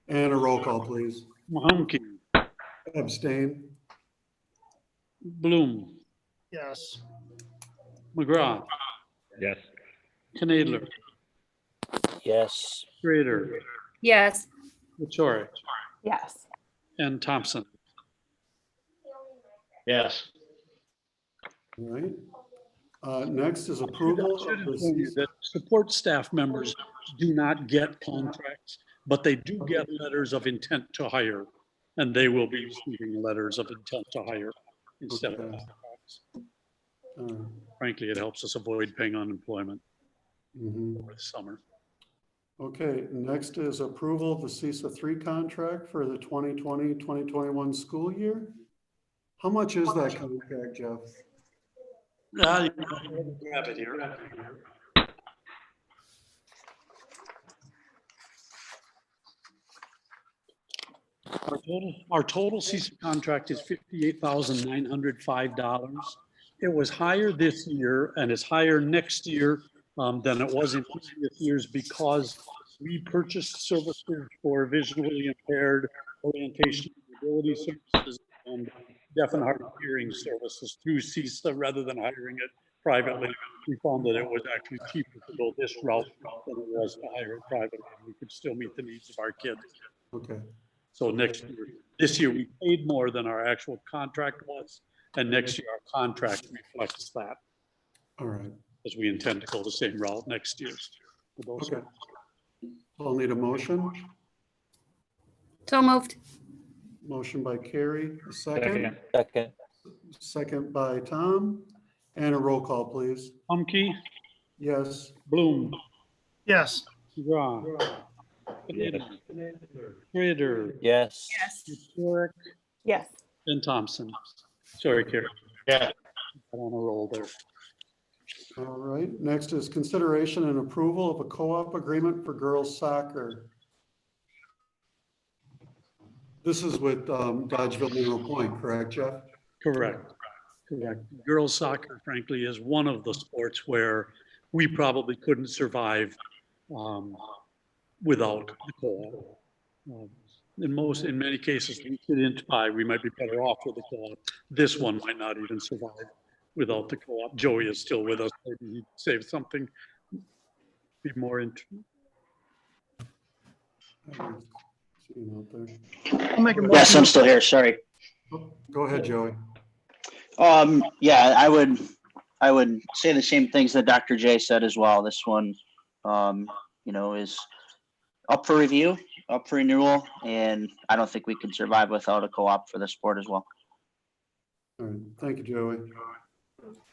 And a roll call, please. Mahonky, Abstain. Bloom, Yes. McGraw, Yes. Knadler, Yes. Schrader, Yes. Wachorek, Yes. and Thompson. Yes. All right. Next is approval I should of inform you the. that support staff members do not get contracts, but they do get letters of intent to hire, and they will be receiving letters of intent to hire instead of Okay. contracts. Uh, Frankly, it helps us avoid paying unemployment mhm. over the summer. Okay, next is approval of the CISA 3 contract for the 2020-2021 school year. How much is that contract, Jeff? Grab it here. Our total CISA contract is $58,905. It was higher this year and is higher next year than it was in previous years because we purchased services for visually impaired, orientation and ability services, and deaf and hard of hearing services through CISA rather than hiring it privately. We found that it was actually cheaper to go this route than it was to hire it privately. We could still meet the needs of our kids. Okay. So this year we paid more than our actual contract was, and next year our contract reflects that. All right. As we intend to go the same route next year. Okay. I'll need a motion. So moved. Motion by Carrie, a second. Second. Second by Tom. And a roll call, please. Humke, Yes. Bloom, Yes. McGraw, Yes. Schrader, Yes. Wachorek, Yes. and Thompson. Sorry, Carrie. Yeah. I'm on a roll there. All right. Next is consideration and approval of a co-op agreement for girls soccer. This is with Dodgeville Mineral Point, correct, Jeff? Correct. Correct. Girls soccer, frankly, is one of the sports where we probably couldn't survive without the co-op. In many cases, we might be better off with the co-op. This one might not even survive without the co-op. Joey is still with us. Maybe he'd save something. Be more I'll make a Yes, motion. I'm still here, sorry. Go ahead, Joey. Yeah, I would say the same things that Dr. J said as well. This one, is up for review, up for renewal, and I don't think we can survive without a co-op for the sport as well. All right, thank you, Joey.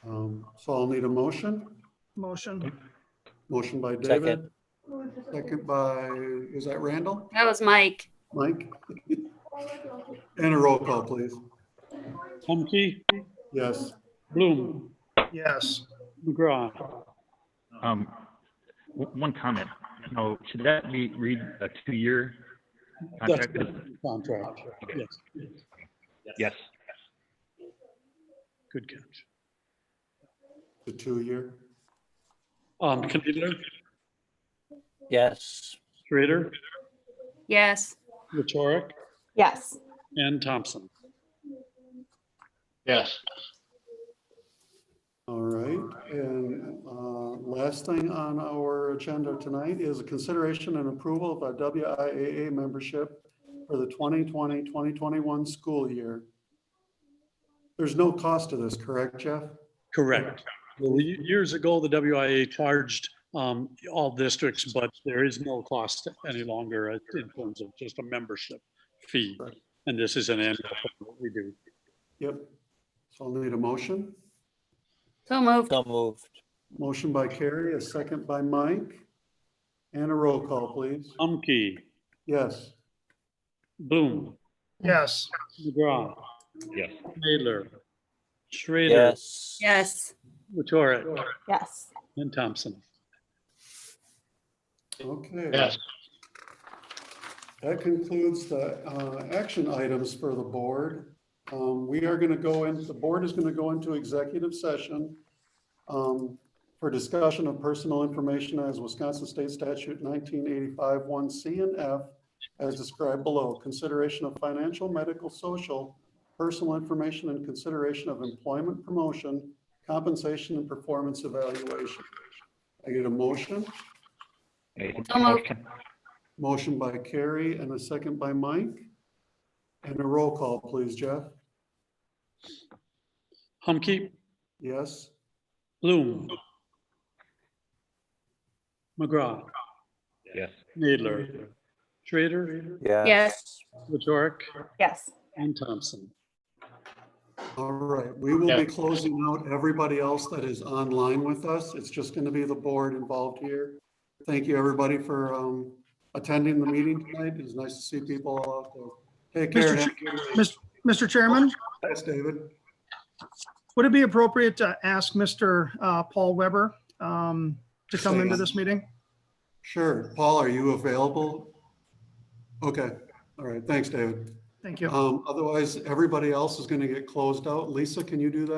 So I'll need a motion. Motion. Motion by Second. David. Second by, is that Randall? That was Mike. Mike? And a roll call, please. Humke, Yes. Bloom, Yes. McGraw. One comment. No, should that be read a 2-year That's contract? contract. Okay. Yes, Yes. good catch. The 2-year. Knedler, Yes. Schrader, Yes. Wachorek, Yes. and Thompson. Yes. All right, and last thing on our agenda tonight is a consideration and approval of a WIAA membership for the 2020-2021 school year. There's no cost to this, correct, Jeff? Correct. Well, years ago, the WIA charged all districts, but there is no cost any longer in terms of just a membership fee. And this is an annual thing that we do. Yep. So I'll need a motion. So moved. So moved. Motion by Carrie, a second by Mike. And a roll call, please. Humke, Yes. Bloom, Yes. McGraw, Yes. Knedler, Schrader, Yes. Yes. Wachorek, Yes. and Thompson. Okay. Yes. That concludes the action items for the board. We are going to go in, the board is going to go into executive session for discussion of personal information as Wisconsin State Statute 1985 1C and F as described below. Consideration of financial, medical, social, personal information, and consideration of employment promotion, compensation, and performance evaluation. I get a motion. So moved. Motion by Carrie and a second by Mike. And a roll call, please, Jeff. Humke, Yes. Bloom, McGraw, Yes. Knedler, Schrader, Yes. Yes. Wachorek, Yes. and Thompson. All right, we will be closing out everybody else that is online with us. It's just going to be the board involved here. Thank you, everybody, for attending the meeting tonight. It's nice to see people out there. Take care. Mr. Chairman, Thanks, David. would it be appropriate to ask Mr. Paul Weber to come into this meeting? Sure. Paul, are you available? Okay. All right. Thanks, David. Thank you. Otherwise, everybody else is going to get closed out. Lisa, can you do that?